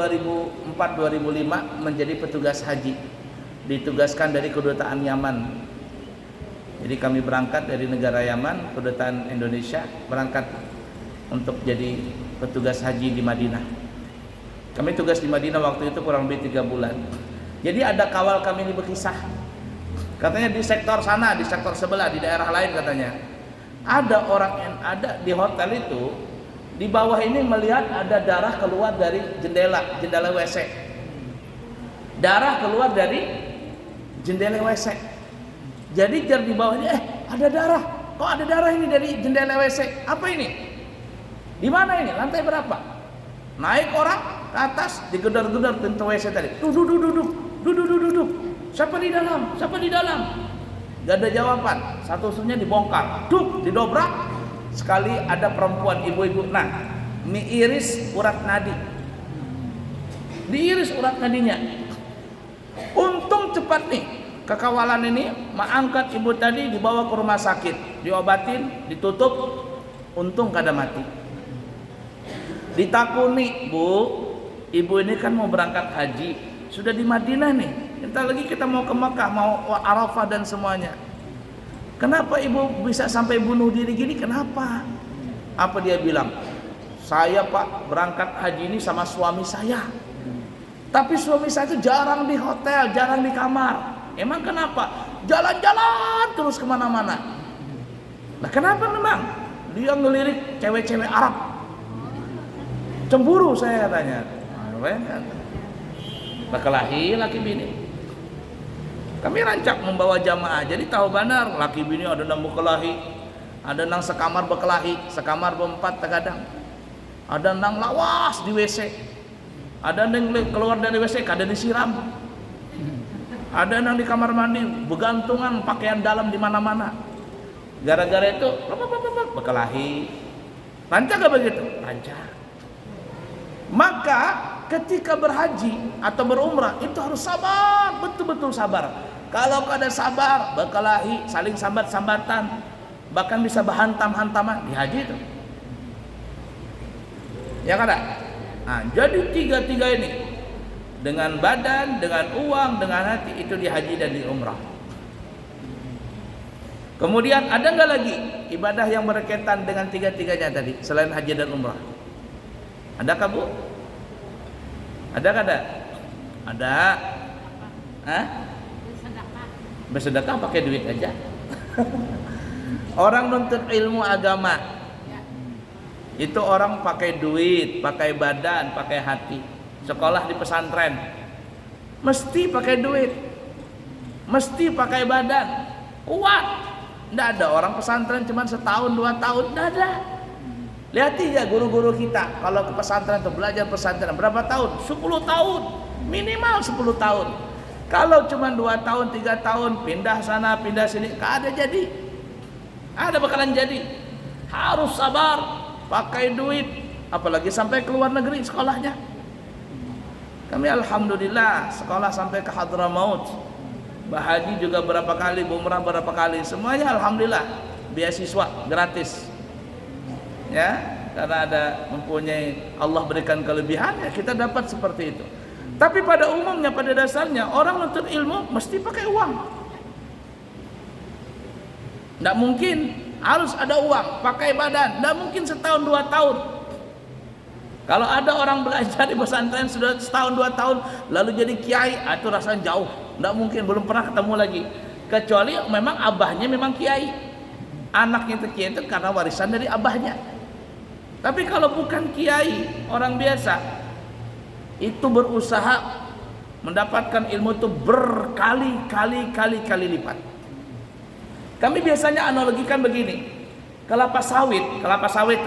2004-2005 menjadi petugas haji. Ditugaskan dari kedutaan Yaman. Jadi kami berangkat dari negara Yaman, kedutaan Indonesia berangkat untuk jadi petugas haji di Madinah. Kami tugas di Madinah waktu itu kurang lebih 3 bulan. Jadi ada kawal kami ini berkisah. Katanya di sektor sana, di sektor sebelah, di daerah lain katanya. Ada orang yang ada di hotel itu, di bawah ini melihat ada darah keluar dari jendela WC. Darah keluar dari jendela WC. Jadi di bawah ini ada darah. Kok ada darah ini dari jendela WC? Apa ini? Di mana ini? Lantai berapa? Naik orang ke atas, digedor-gedor pintu WC tadi. Duduk. Siapa di dalam? Siapa di dalam? Gak ada jawaban. Satu-satunya dibongkar. Didobrak. Sekali ada perempuan, ibu-ibu. Nah, miiris urat nadi. Diiris urat nadinya. Untung cepat nih. Kekawalan ini mengangkat ibu tadi, dibawa ke rumah sakit, diobatin, ditutup. Untung kada mati. Ditakuni, Bu, ibu ini kan mau berangkat haji, sudah di Madinah nih, entar lagi kita mau ke Mekah, mau Arafah dan semuanya. Kenapa ibu bisa sampai bunuh diri gini? Kenapa? Apa dia bilang? Saya Pak berangkat haji ini sama suami saya, tapi suami saya itu jarang di hotel, jarang di kamar. Emang kenapa? Jalan-jalan terus kemana-mana. Nah kenapa memang? Dia ngelirik cewek-cewek Arab. Cemburu saya katanya. Bayangkan. Berkelahi laki bini. Kami rancak membawa jamaah, jadi tahu benar laki bini ada nang berkelahi, ada nang sekamar berkelahi, sekamar berempat terkadang. Ada nang lawas di WC, ada nang keluar dari WC kada disiram, ada nang di kamar mandi bergantungan pakaian dalam di mana-mana. Gara-gara itu berkelahi. Rancak gak begitu? Rancak. Maka ketika berhaji atau berumrah itu harus sabar, betul-betul sabar. Kalau kada sabar, berkelahi, saling sambat-sambatan, bahkan bisa berhantam-hantaman di haji itu. Ya kada? Nah, jadi tiga-tiga ini dengan badan, dengan uang, dengan hati itu di haji dan di umrah. Kemudian ada nggak lagi ibadah yang berkaitan dengan tiga-tiganya tadi selain haji dan umrah? Adakah Bu? Ada kada? Ada. Hah? Bersedekah pakai duit aja. Orang nuntut ilmu agama itu orang pakai duit, pakai badan, pakai hati. Sekolah di pesantren mesti pakai duit, mesti pakai badan, kuat. Tidak ada orang pesantren cuma setahun 2 tahun, tidak ada. Lihat ya guru-guru kita kalau ke pesantren atau belajar pesantren berapa tahun? 10 tahun, minimal 10 tahun. Kalau cuma 2 tahun, 3 tahun pindah sana, pindah sini, tidak ada jadi. Ada bakalan jadi. Harus sabar, pakai duit, apalagi sampai ke luar negeri sekolahnya. Kami alhamdulillah sekolah sampai ke Hadramaut, Bahaji juga berapa kali, umrah berapa kali, semuanya alhamdulillah beasiswa gratis. Ya, karena ada mempunyai Allah berikan kelebihan, ya kita dapat seperti itu. Tapi pada umumnya, pada dasarnya orang menuntut ilmu mesti pakai uang. Tidak mungkin harus ada uang, pakai badan. Tidak mungkin setahun 2 tahun. Kalau ada orang belajar di pesantren sudah setahun 2 tahun lalu jadi kiai, itu rasanya jauh. Tidak mungkin, belum pernah ketemu lagi. Kecuali memang abahnya memang kiai, anaknya itu kiai itu karena warisan dari abahnya. Tapi kalau bukan kiai, orang biasa itu berusaha mendapatkan ilmu itu berkali-kali lipat. Kami biasanya analogikan begini, kelapa sawit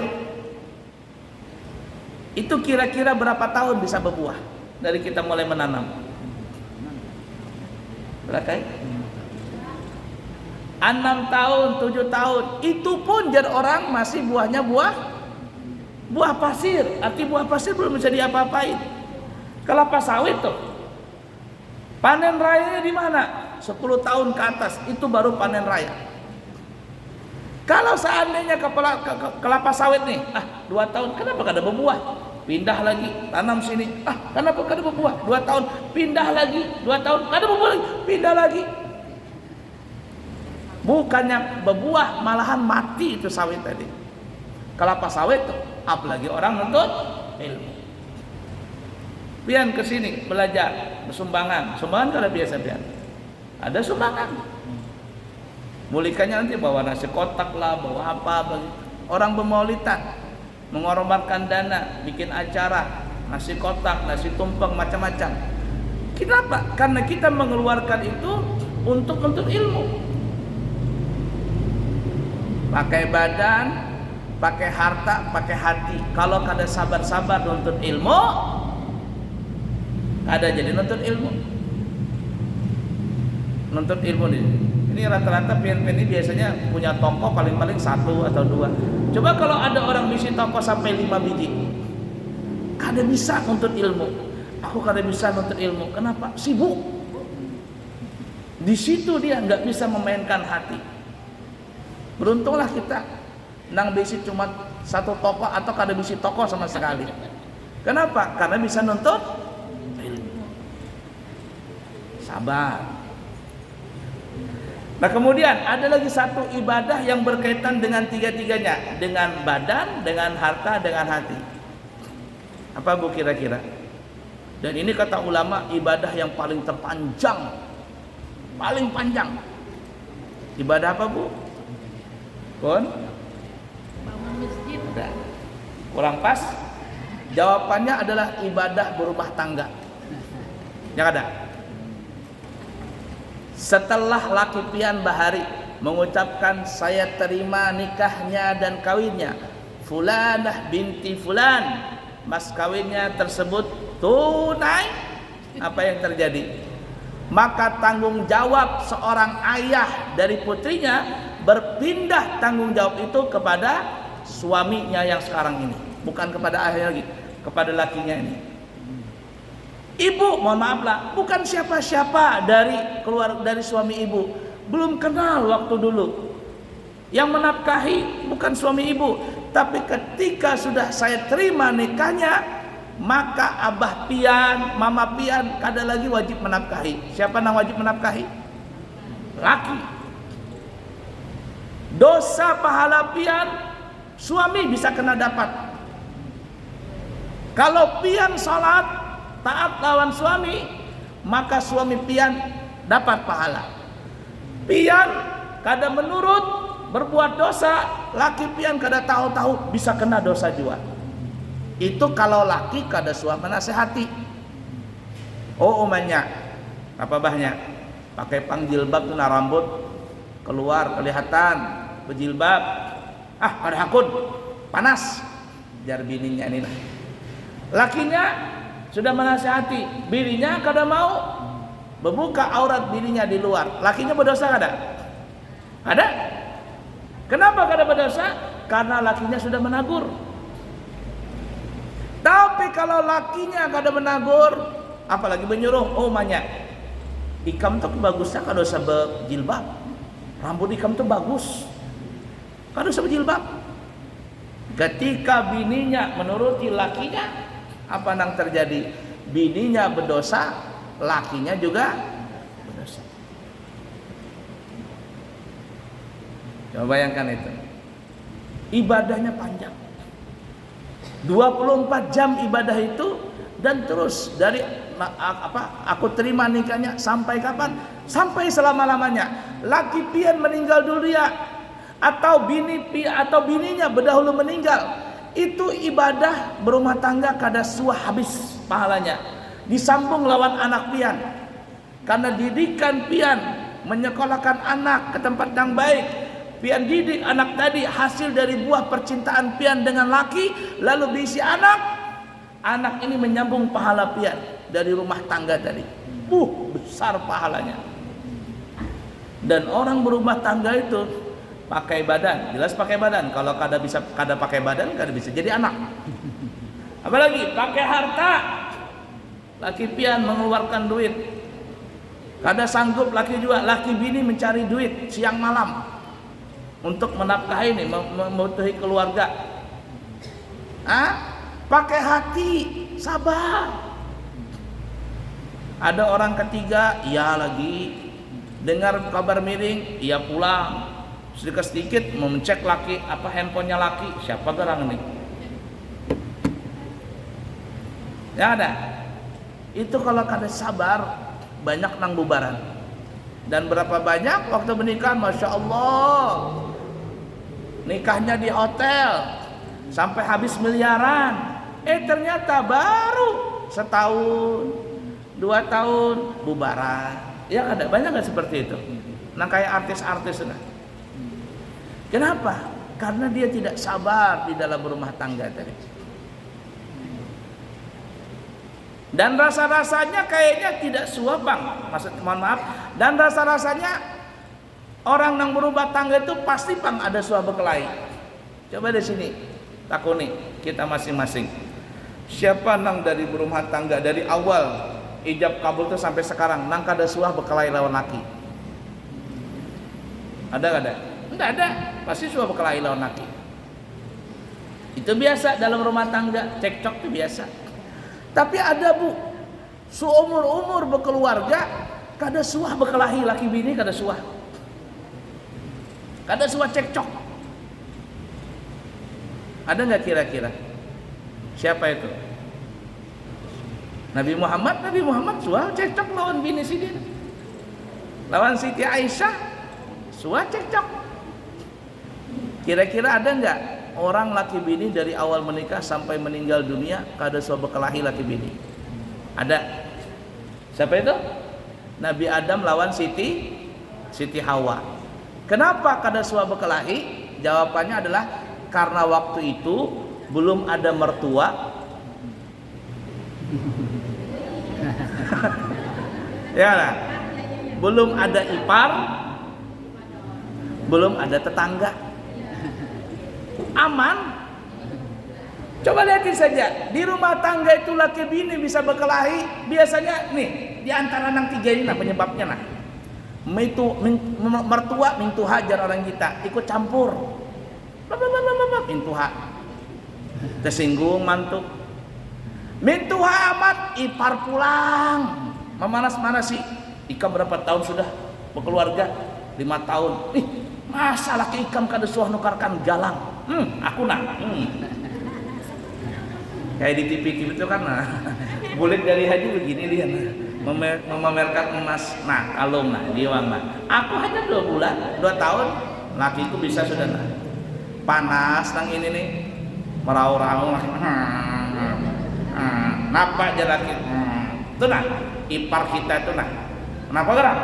itu kira-kira berapa tahun bisa berbuah dari kita mulai menanam? Berapa? 6 tahun, 7 tahun. Itu pun jar orang masih buahnya buah pasir. Arti buah pasir belum bisa diapa-apain. Kelapa sawit tuh panen rayanya di mana? 10 tahun ke atas itu baru panen raya. Kalau seandainya kelapa sawit nih, 2 tahun kenapa kada berbuah? Pindah lagi, tanam sini. Kenapa kada berbuah? 2 tahun, pindah lagi, 2 tahun, kada berbuah lagi, pindah lagi. Bukannya berbuah, malahan mati itu sawit tadi. Kelapa sawit tuh, apalagi orang nuntut ilmu. Pian ke sini belajar, bersumbangan. Sumbangan kada biasa pian. Ada sumbangan. Mulikannya nanti bawa nasi kotak lah, bawa apa begitu. Orang bermaulidan mengorbankan dana, bikin acara, nasi kotak, nasi tumpeng, macam-macam. Kenapa? Karena kita mengeluarkan itu untuk menuntut ilmu. Pakai badan, pakai harta, pakai hati. Kalau kada sabar-sabar nuntut ilmu, kada jadi nuntut ilmu. Nuntut ilmu ini rata-rata PNP ini biasanya punya toko paling-paling 1 atau 2. Coba kalau ada orang bisi toko sampai 5 biji, kada bisa nuntut ilmu. Aku kada bisa nuntut ilmu. Kenapa? Sibuk. Di situ dia nggak bisa memainkan hati. Beruntunglah kita nang bisi cuma 1 toko atau kada bisi toko sama sekali. Kenapa? Karena bisa nuntut ilmu. Sabar. Nah kemudian ada lagi satu ibadah yang berkaitan dengan tiga-tiganya, dengan badan, dengan harta, dengan hati. Apa Bu kira-kira? Dan ini kata ulama ibadah yang paling terpanjang, paling panjang. Ibadah apa Bu? Bangun masjid. Kurang pas? Jawabannya adalah ibadah berumah tangga. Ya ada. Setelah laki pian bahari mengucapkan saya terima nikahnya dan kawinnya Fulanah binti Fulan, mas kawinnya tersebut tunai, apa yang terjadi? Maka tanggung jawab seorang ayah dari putrinya berpindah tanggung jawab itu kepada suaminya yang sekarang ini, bukan kepada ayah lagi, kepada lakinya ini. Ibu, mohon maaf lah, bukan siapa-siapa dari suami ibu, belum kenal waktu dulu. Yang menafkahi bukan suami ibu, tapi ketika sudah saya terima nikahnya, maka abah pian, mama pian kada lagi wajib menafkahi. Siapa yang wajib menafkahi? Laki. Dosa pahala pian suami bisa kena dapat. Kalau pian salat taat lawan suami, maka suami pian dapat pahala. Pian kada menurut berbuat dosa, laki pian kada tahu-tahu bisa kena dosa juga. Itu kalau laki kada suami menasehati. Oh umanya apa bahnya? Pakai pangjilbab tuh na rambut keluar kelihatan berjilbab. Ah kada hakun panas jar bininya ini. Lakinya sudah menasehati, bininya kada mau membuka aurat bininya di luar. Lakinya berdosa kada? Ada? Kenapa kada berdosa? Karena lakinya sudah menagur. Tapi kalau lakinya kada menagur, apalagi menyuruh, oh banyak. Ikam tuh bagusnya kada usah berjilbab. Rambut ikam tuh bagus. Kada usah berjilbab. Ketika bininya menuruti lakinya, apa yang terjadi? Bininya berdosa, lakinya juga berdosa. Coba bayangkan itu. Ibadahnya panjang. 24 jam ibadah itu, dan terus dari aku terima nikahnya sampai kapan? Sampai selama-lamanya. Laki pian meninggal dunia atau bininya berdahulu meninggal, itu ibadah berumah tangga kada suah habis pahalanya. Disambung lawan anak pian. Karena didikan pian menyekolahkan anak ke tempat yang baik. Pian didik anak tadi hasil dari buah percintaan pian dengan laki, lalu diisi anak ini menyambung pahala pian dari rumah tangga tadi. Besar pahalanya. Dan orang berumah tangga itu pakai badan, jelas pakai badan. Kalau kada pakai badan, kada bisa jadi anak. Apalagi pakai harta. Laki pian mengeluarkan duit. Kada sanggup laki juga, laki bini mencari duit siang malam untuk menafkahi ini, memenuhi keluarga. Pakai hati, sabar. Ada orang ketiga, ia lagi dengar kabar miring, ia pulang. Sedikit-sedikit mencek laki, apa handphonenya laki, siapa gerang ini? Ya ada. Itu kalau kada sabar, banyak nang bubaran. Dan berapa banyak waktu menikah, Masya Allah, nikahnya di hotel sampai habis miliaran. Ternyata baru setahun, 2 tahun bubaran. Ya ada, banyak nggak seperti itu? Nah kayak artis-artis nah. Kenapa? Karena dia tidak sabar di dalam rumah tangga tadi. Dan rasa-rasanya kayaknya tidak suap bang. Mohon maaf. Dan rasa-rasanya orang yang berumah tangga itu pasti bang ada suap berkelahi. Coba di sini takuni kita masing-masing. Siapa nang dari berumah tangga dari awal ijab kabul itu sampai sekarang nang kada suah berkelahi lawan laki? Ada kada? Enggak ada. Pasti suah berkelahi lawan laki. Itu biasa dalam rumah tangga, cekcok itu biasa. Tapi ada bu, seumur-umur berkeluarga kada suah berkelahi laki bini, kada suah. Kada suah cekcok. Ada nggak kira-kira? Siapa itu? Nabi Muhammad suah cekcok lawan bini Sidin. Lawan Siti Aisyah suah cekcok. Kira-kira ada nggak orang laki bini dari awal menikah sampai meninggal dunia kada suah bekelahi laki bini. Ada. Siapa itu? Nabi Adam lawan Siti Hawa. Kenapa kada suah bekelahi? Jawabannya adalah karena waktu itu belum ada mertua. Ya lah. Belum ada ipar, belum ada tetangga. Aman. Coba lihatin saja, di rumah tangga itu laki bini bisa berkelahi. Biasanya nih, di antara nang tiga ini nah penyebabnya nah. Mertua mintu hajar orang kita, ikut campur. Mintu hak. Tersinggung mantuk. Mintu hak amat, ipar pulang. Memanas-manasi. Ikam berapa tahun sudah berkeluarga? 5 tahun. Ih, masa laki ikam kada suah nukarkan galang. Aku nak. Kayak di TV itu kan nah. Bulik dari haji begini dia nah. Memamerkan emas. Nah, kalung nah, diwang nah. Aku hanya 2 bulan, 2 tahun lakiku bisa sudah nah. Panas nang ini nih. Merau-rau lah. Napa aja laki. Itu nah, ipar kita itu nah. Kenapa gerak?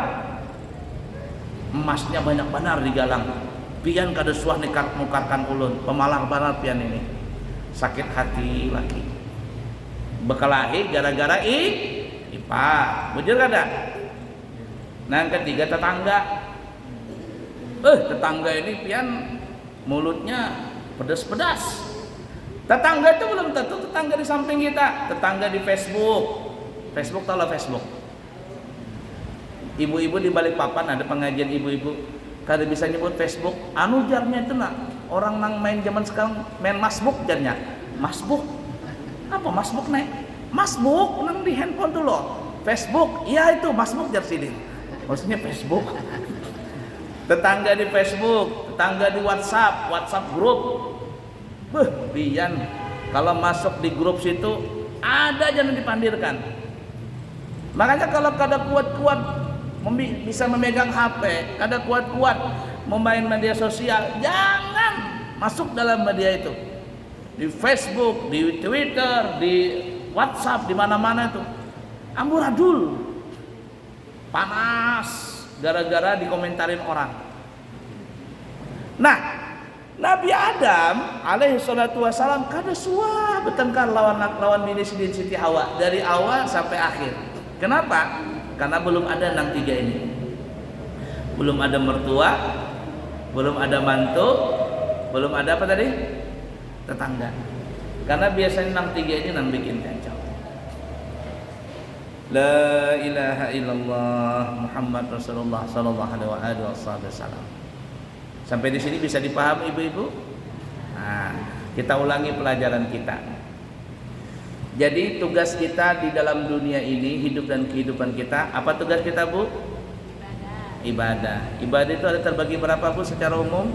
Emasnya banyak benar di galang. Pian kada suah nukarkan ulun. Pemalah benar pian ini. Sakit hati lagi. Bekelahi gara-gara ipar. Bujur kada? Nah, yang ketiga tetangga. Tetangga ini pian mulutnya pedas-pedas. Tetangga itu belum tentu tetangga di samping kita. Tetangga di Facebook. Facebook tahu lah Facebook. Ibu-ibu di balik papan ada pengajian ibu-ibu. Kada bisa nyebut Facebook. Anu jarnya itu nak. Orang nang main zaman sekarang main masbuk jarnya. Masbuk. Apa masbuk nih? Masbuk nang di handphone tuh loh. Facebook. Iya itu masbuk jar sini. Maksudnya Facebook. Tetangga di Facebook, tetangga di WhatsApp, WhatsApp grup. Bian kalau masuk di grup situ ada aja yang dipandirkan. Makanya kalau kada kuat-kuat bisa memegang HP, kada kuat-kuat memain media sosial, jangan masuk dalam media itu. Di Facebook, di Twitter, di WhatsApp, di mana-mana itu amburadul. Panas gara-gara dikomentarin orang. Nah, Nabi Adam alaihi salatu wassalam kada suah bertengkar lawan bini Siti Hawa dari awal sampai akhir. Kenapa? Karena belum ada nang tiga ini. Belum ada mertua, belum ada mantu, belum ada apa tadi? Tetangga. Karena biasanya nang tiga ini nang bikin kacau. La ilaha illallah Muhammad Rasulullah sallallahu alaihi wasallam. Sampai di sini bisa dipahami ibu-ibu? Nah, kita ulangi pelajaran kita. Jadi tugas kita di dalam dunia ini, hidup dan kehidupan kita, apa tugas kita, Bu? Ibadah. Ibadah itu ada terbagi berapa, Bu, secara umum?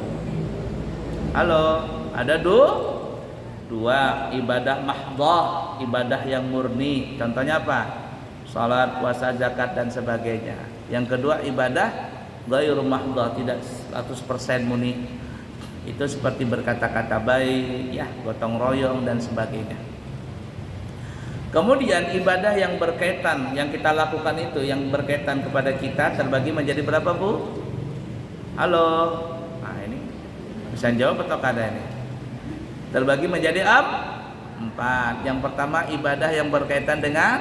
Halo, ada dua. Ibadah mahdhah, ibadah yang murni. Contohnya apa? Salat, puasa, zakat dan sebagainya. Yang kedua ibadah ghairu mahdhah, tidak 100% murni. Itu seperti berkata-kata baik, ya, gotong royong dan sebagainya. Kemudian ibadah yang berkaitan, yang kita lakukan itu yang berkaitan kepada kita terbagi menjadi berapa, Bu? Halo. Nah, ini bisa jawab atau kada ini? Terbagi menjadi 4. Yang pertama ibadah yang berkaitan dengan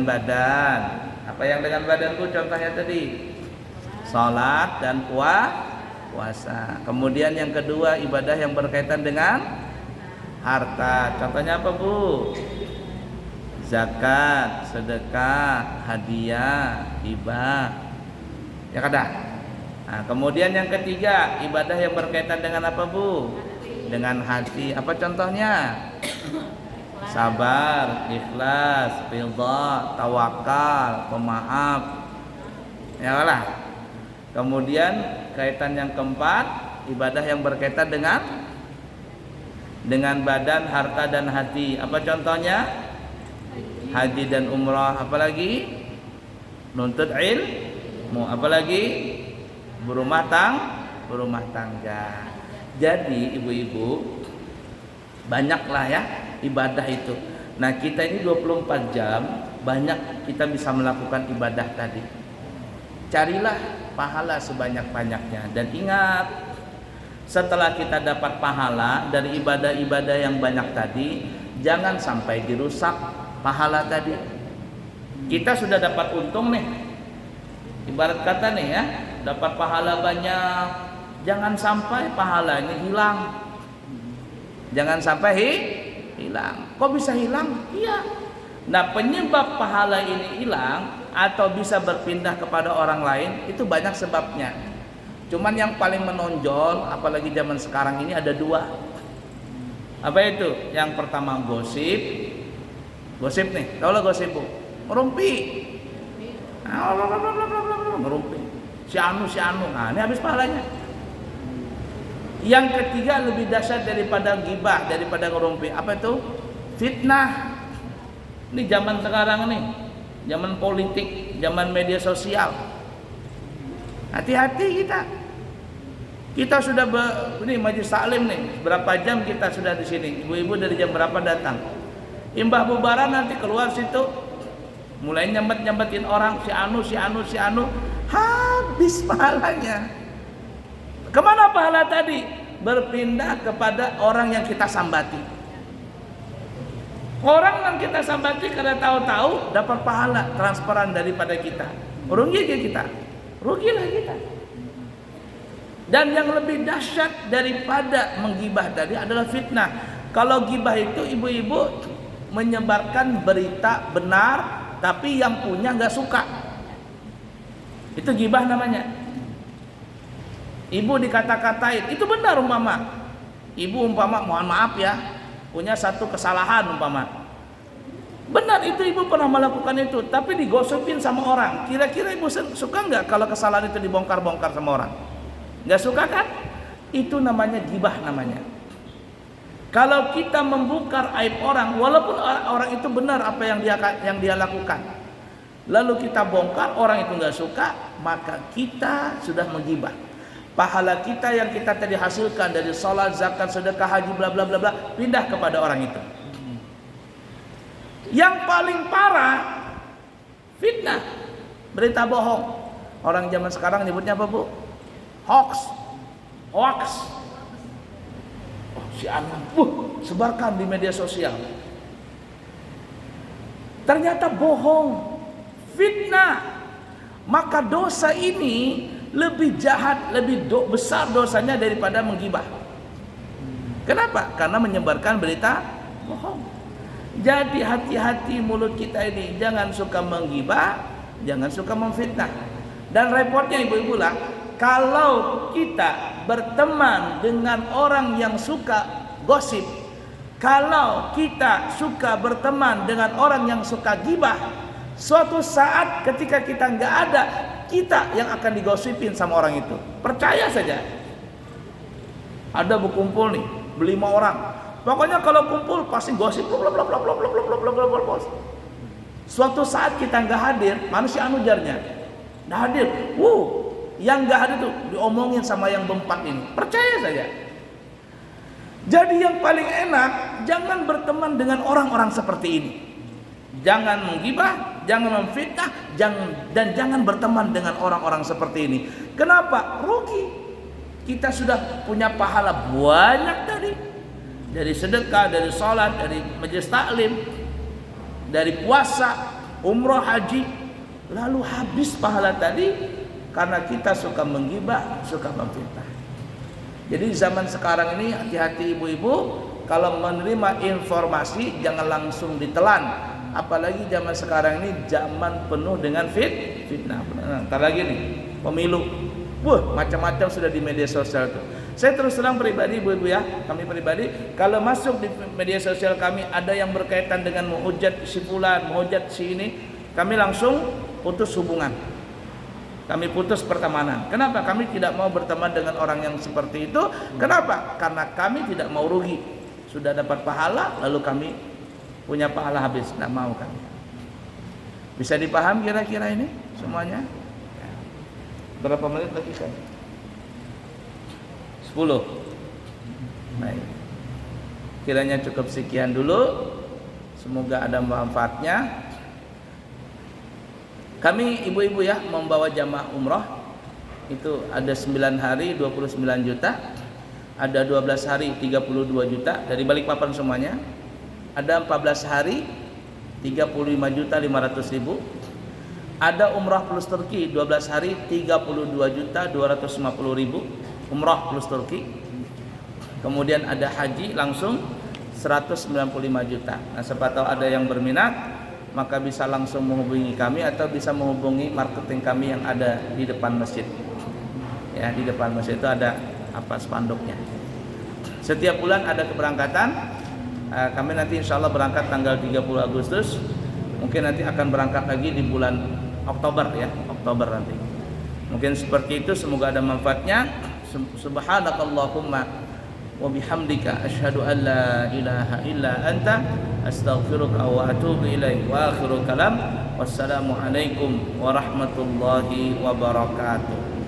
badan. Apa yang dengan badan, Bu? Contohnya tadi salat dan puasa. Kemudian yang kedua ibadah yang berkaitan dengan harta. Contohnya apa, Bu? Zakat, sedekah, hadiah, hibah. Ya kada? Nah, kemudian yang ketiga ibadah yang berkaitan dengan apa, Bu? Dengan hati. Apa contohnya? Sabar, ikhlas, ridha, tawakal, pemaaf. Ya lah. Kemudian kaitan yang keempat, ibadah yang berkaitan dengan badan, harta dan hati. Apa contohnya? Haji dan umrah. Apalagi? Nuntut ilmu. Apalagi? Berumah berumah tangga. Jadi ibu-ibu, banyaklah ya ibadah itu. Nah kita ini 24 jam banyak kita bisa melakukan ibadah tadi. Carilah pahala sebanyak-banyaknya. Dan ingat, setelah kita dapat pahala dari ibadah-ibadah yang banyak tadi, jangan sampai dirusak pahala tadi. Kita sudah dapat untung nih, ibarat kata nih ya, dapat pahala banyak, jangan sampai pahalanya hilang. Jangan sampai hilang. Kok bisa hilang? Iya. Nah penyebab pahala ini hilang atau bisa berpindah kepada orang lain itu banyak sebabnya. Cuman yang paling menonjol, apalagi zaman sekarang ini, ada dua. Apa itu? Yang pertama gosip. Gosip nih, tahu lah gosip bu? Ngerumpi. Ngerumpi. Si anu. Nah ini habis pahalanya. Yang ketiga lebih dahsyat daripada ghibah, daripada ngerumpi. Apa itu? Fitnah. Ini zaman sekarang nih, zaman politik, zaman media sosial. Hati-hati kita. Kita sudah ini majelis taklim nih, berapa jam kita sudah di sini. Ibu-ibu dari jam berapa datang? Imbah bubaran nanti keluar situ, mulai nyambet-nyambetin orang, si anu, habis pahalanya. Kemana pahala tadi? Berpindah kepada orang yang kita sambati. Orang yang kita sambati karena tahu-tahu dapat pahala transparan daripada kita. Rugilah kita. Dan yang lebih dahsyat daripada menggibah tadi adalah fitnah. Kalau gibah itu ibu-ibu menyebarkan berita benar, tapi yang punya nggak suka. Itu gibah namanya. Ibu dikata-katain, itu benar umpama. Ibu umpama, mohon maaf ya, punya satu kesalahan umpama. Benar itu ibu pernah melakukan itu, tapi digosipin sama orang. Kira-kira ibu suka nggak kalau kesalahan itu dibongkar-bongkar sama orang? Nggak suka kan? Itu namanya gibah namanya. Kalau kita membongkar aib orang, walaupun orang itu benar apa yang dia lakukan, lalu kita bongkar, orang itu nggak suka, maka kita sudah menggibah. Pahala kita yang kita tadi hasilkan dari sholat, zakat, sedekah, haji, bla bla bla bla, pindah kepada orang itu. Yang paling parah fitnah, berita bohong. Orang zaman sekarang nyebutnya apa bu? Hoax. Oh, si anu, sebarkan di media sosial. Ternyata bohong, fitnah. Maka dosa ini lebih jahat, lebih besar dosanya daripada menggibah. Kenapa? Karena menyebarkan berita bohong. Jadi hati-hati mulut kita ini, jangan suka menggibah, jangan suka memfitnah. Dan repotnya ibu-ibu lah, kalau kita berteman dengan orang yang suka gosip, kalau kita suka berteman dengan orang yang suka gibah, suatu saat ketika kita nggak ada, kita yang akan digosipin sama orang itu. Percaya saja. Ada berkumpul nih, 5 orang. Pokoknya kalau kumpul pasti gosip. Suatu saat kita nggak hadir, manusia anujarnya nggak hadir. Yang nggak hadir tuh diomongin sama yang berempat ini. Percaya saja. Jadi yang paling enak, jangan berteman dengan orang-orang seperti ini. Jangan menggibah, jangan memfitnah, dan jangan berteman dengan orang-orang seperti ini. Kenapa? Rugi. Kita sudah punya pahala banyak tadi. Dari sedekah, dari sholat, dari majelis taklim, dari puasa, umroh, haji. Lalu habis pahala tadi karena kita suka menggibah, suka memfitnah. Jadi zaman sekarang ini hati-hati ibu-ibu, kalau menerima informasi jangan langsung ditelan. Apalagi zaman sekarang ini zaman penuh dengan fitnah. Ntar lagi nih pemilu, macam-macam sudah di media sosial tuh. Saya terus terang pribadi ibu-ibu ya, kami pribadi kalau masuk di media sosial kami ada yang berkaitan dengan menghujat si fulan, menghujat si ini, kami langsung putus hubungan. Kami putus pertemanan. Kenapa? Kami tidak mau berteman dengan orang yang seperti itu. Kenapa? Karena kami tidak mau rugi. Sudah dapat pahala lalu kami punya pahala habis, tidak mau kami. Bisa dipaham kira-kira ini semuanya? Berapa menit lagi kan? 10. Baik. Kiranya cukup sekian dulu. Semoga ada manfaatnya. Kami ibu-ibu ya membawa jamaah umrah. Itu ada 9 hari 29 juta. Ada 12 hari 32 juta dari Balikpapan semuanya. Ada 14 hari 35 juta 500 ribu. Ada umrah plus Turki 12 hari 32 juta 250 ribu, umrah plus Turki. Kemudian ada haji langsung 195 juta. Nah, siapa tahu ada yang berminat, maka bisa langsung menghubungi kami atau bisa menghubungi marketing kami yang ada di depan masjid. Ya, di depan masjid itu ada apa spanduknya. Setiap bulan ada keberangkatan. Kami nanti insya Allah berangkat tanggal 30 Agustus. Mungkin nanti akan berangkat lagi di bulan Oktober ya, Oktober nanti. Mungkin seperti itu, semoga ada manfaatnya. Subhanakallahumma wa bihamdika asyhadu an la ilaha illa anta astaghfiruka wa atubu ilaik. Wa akhiru kalam. Wassalamu alaikum warahmatullahi wabarakatuh.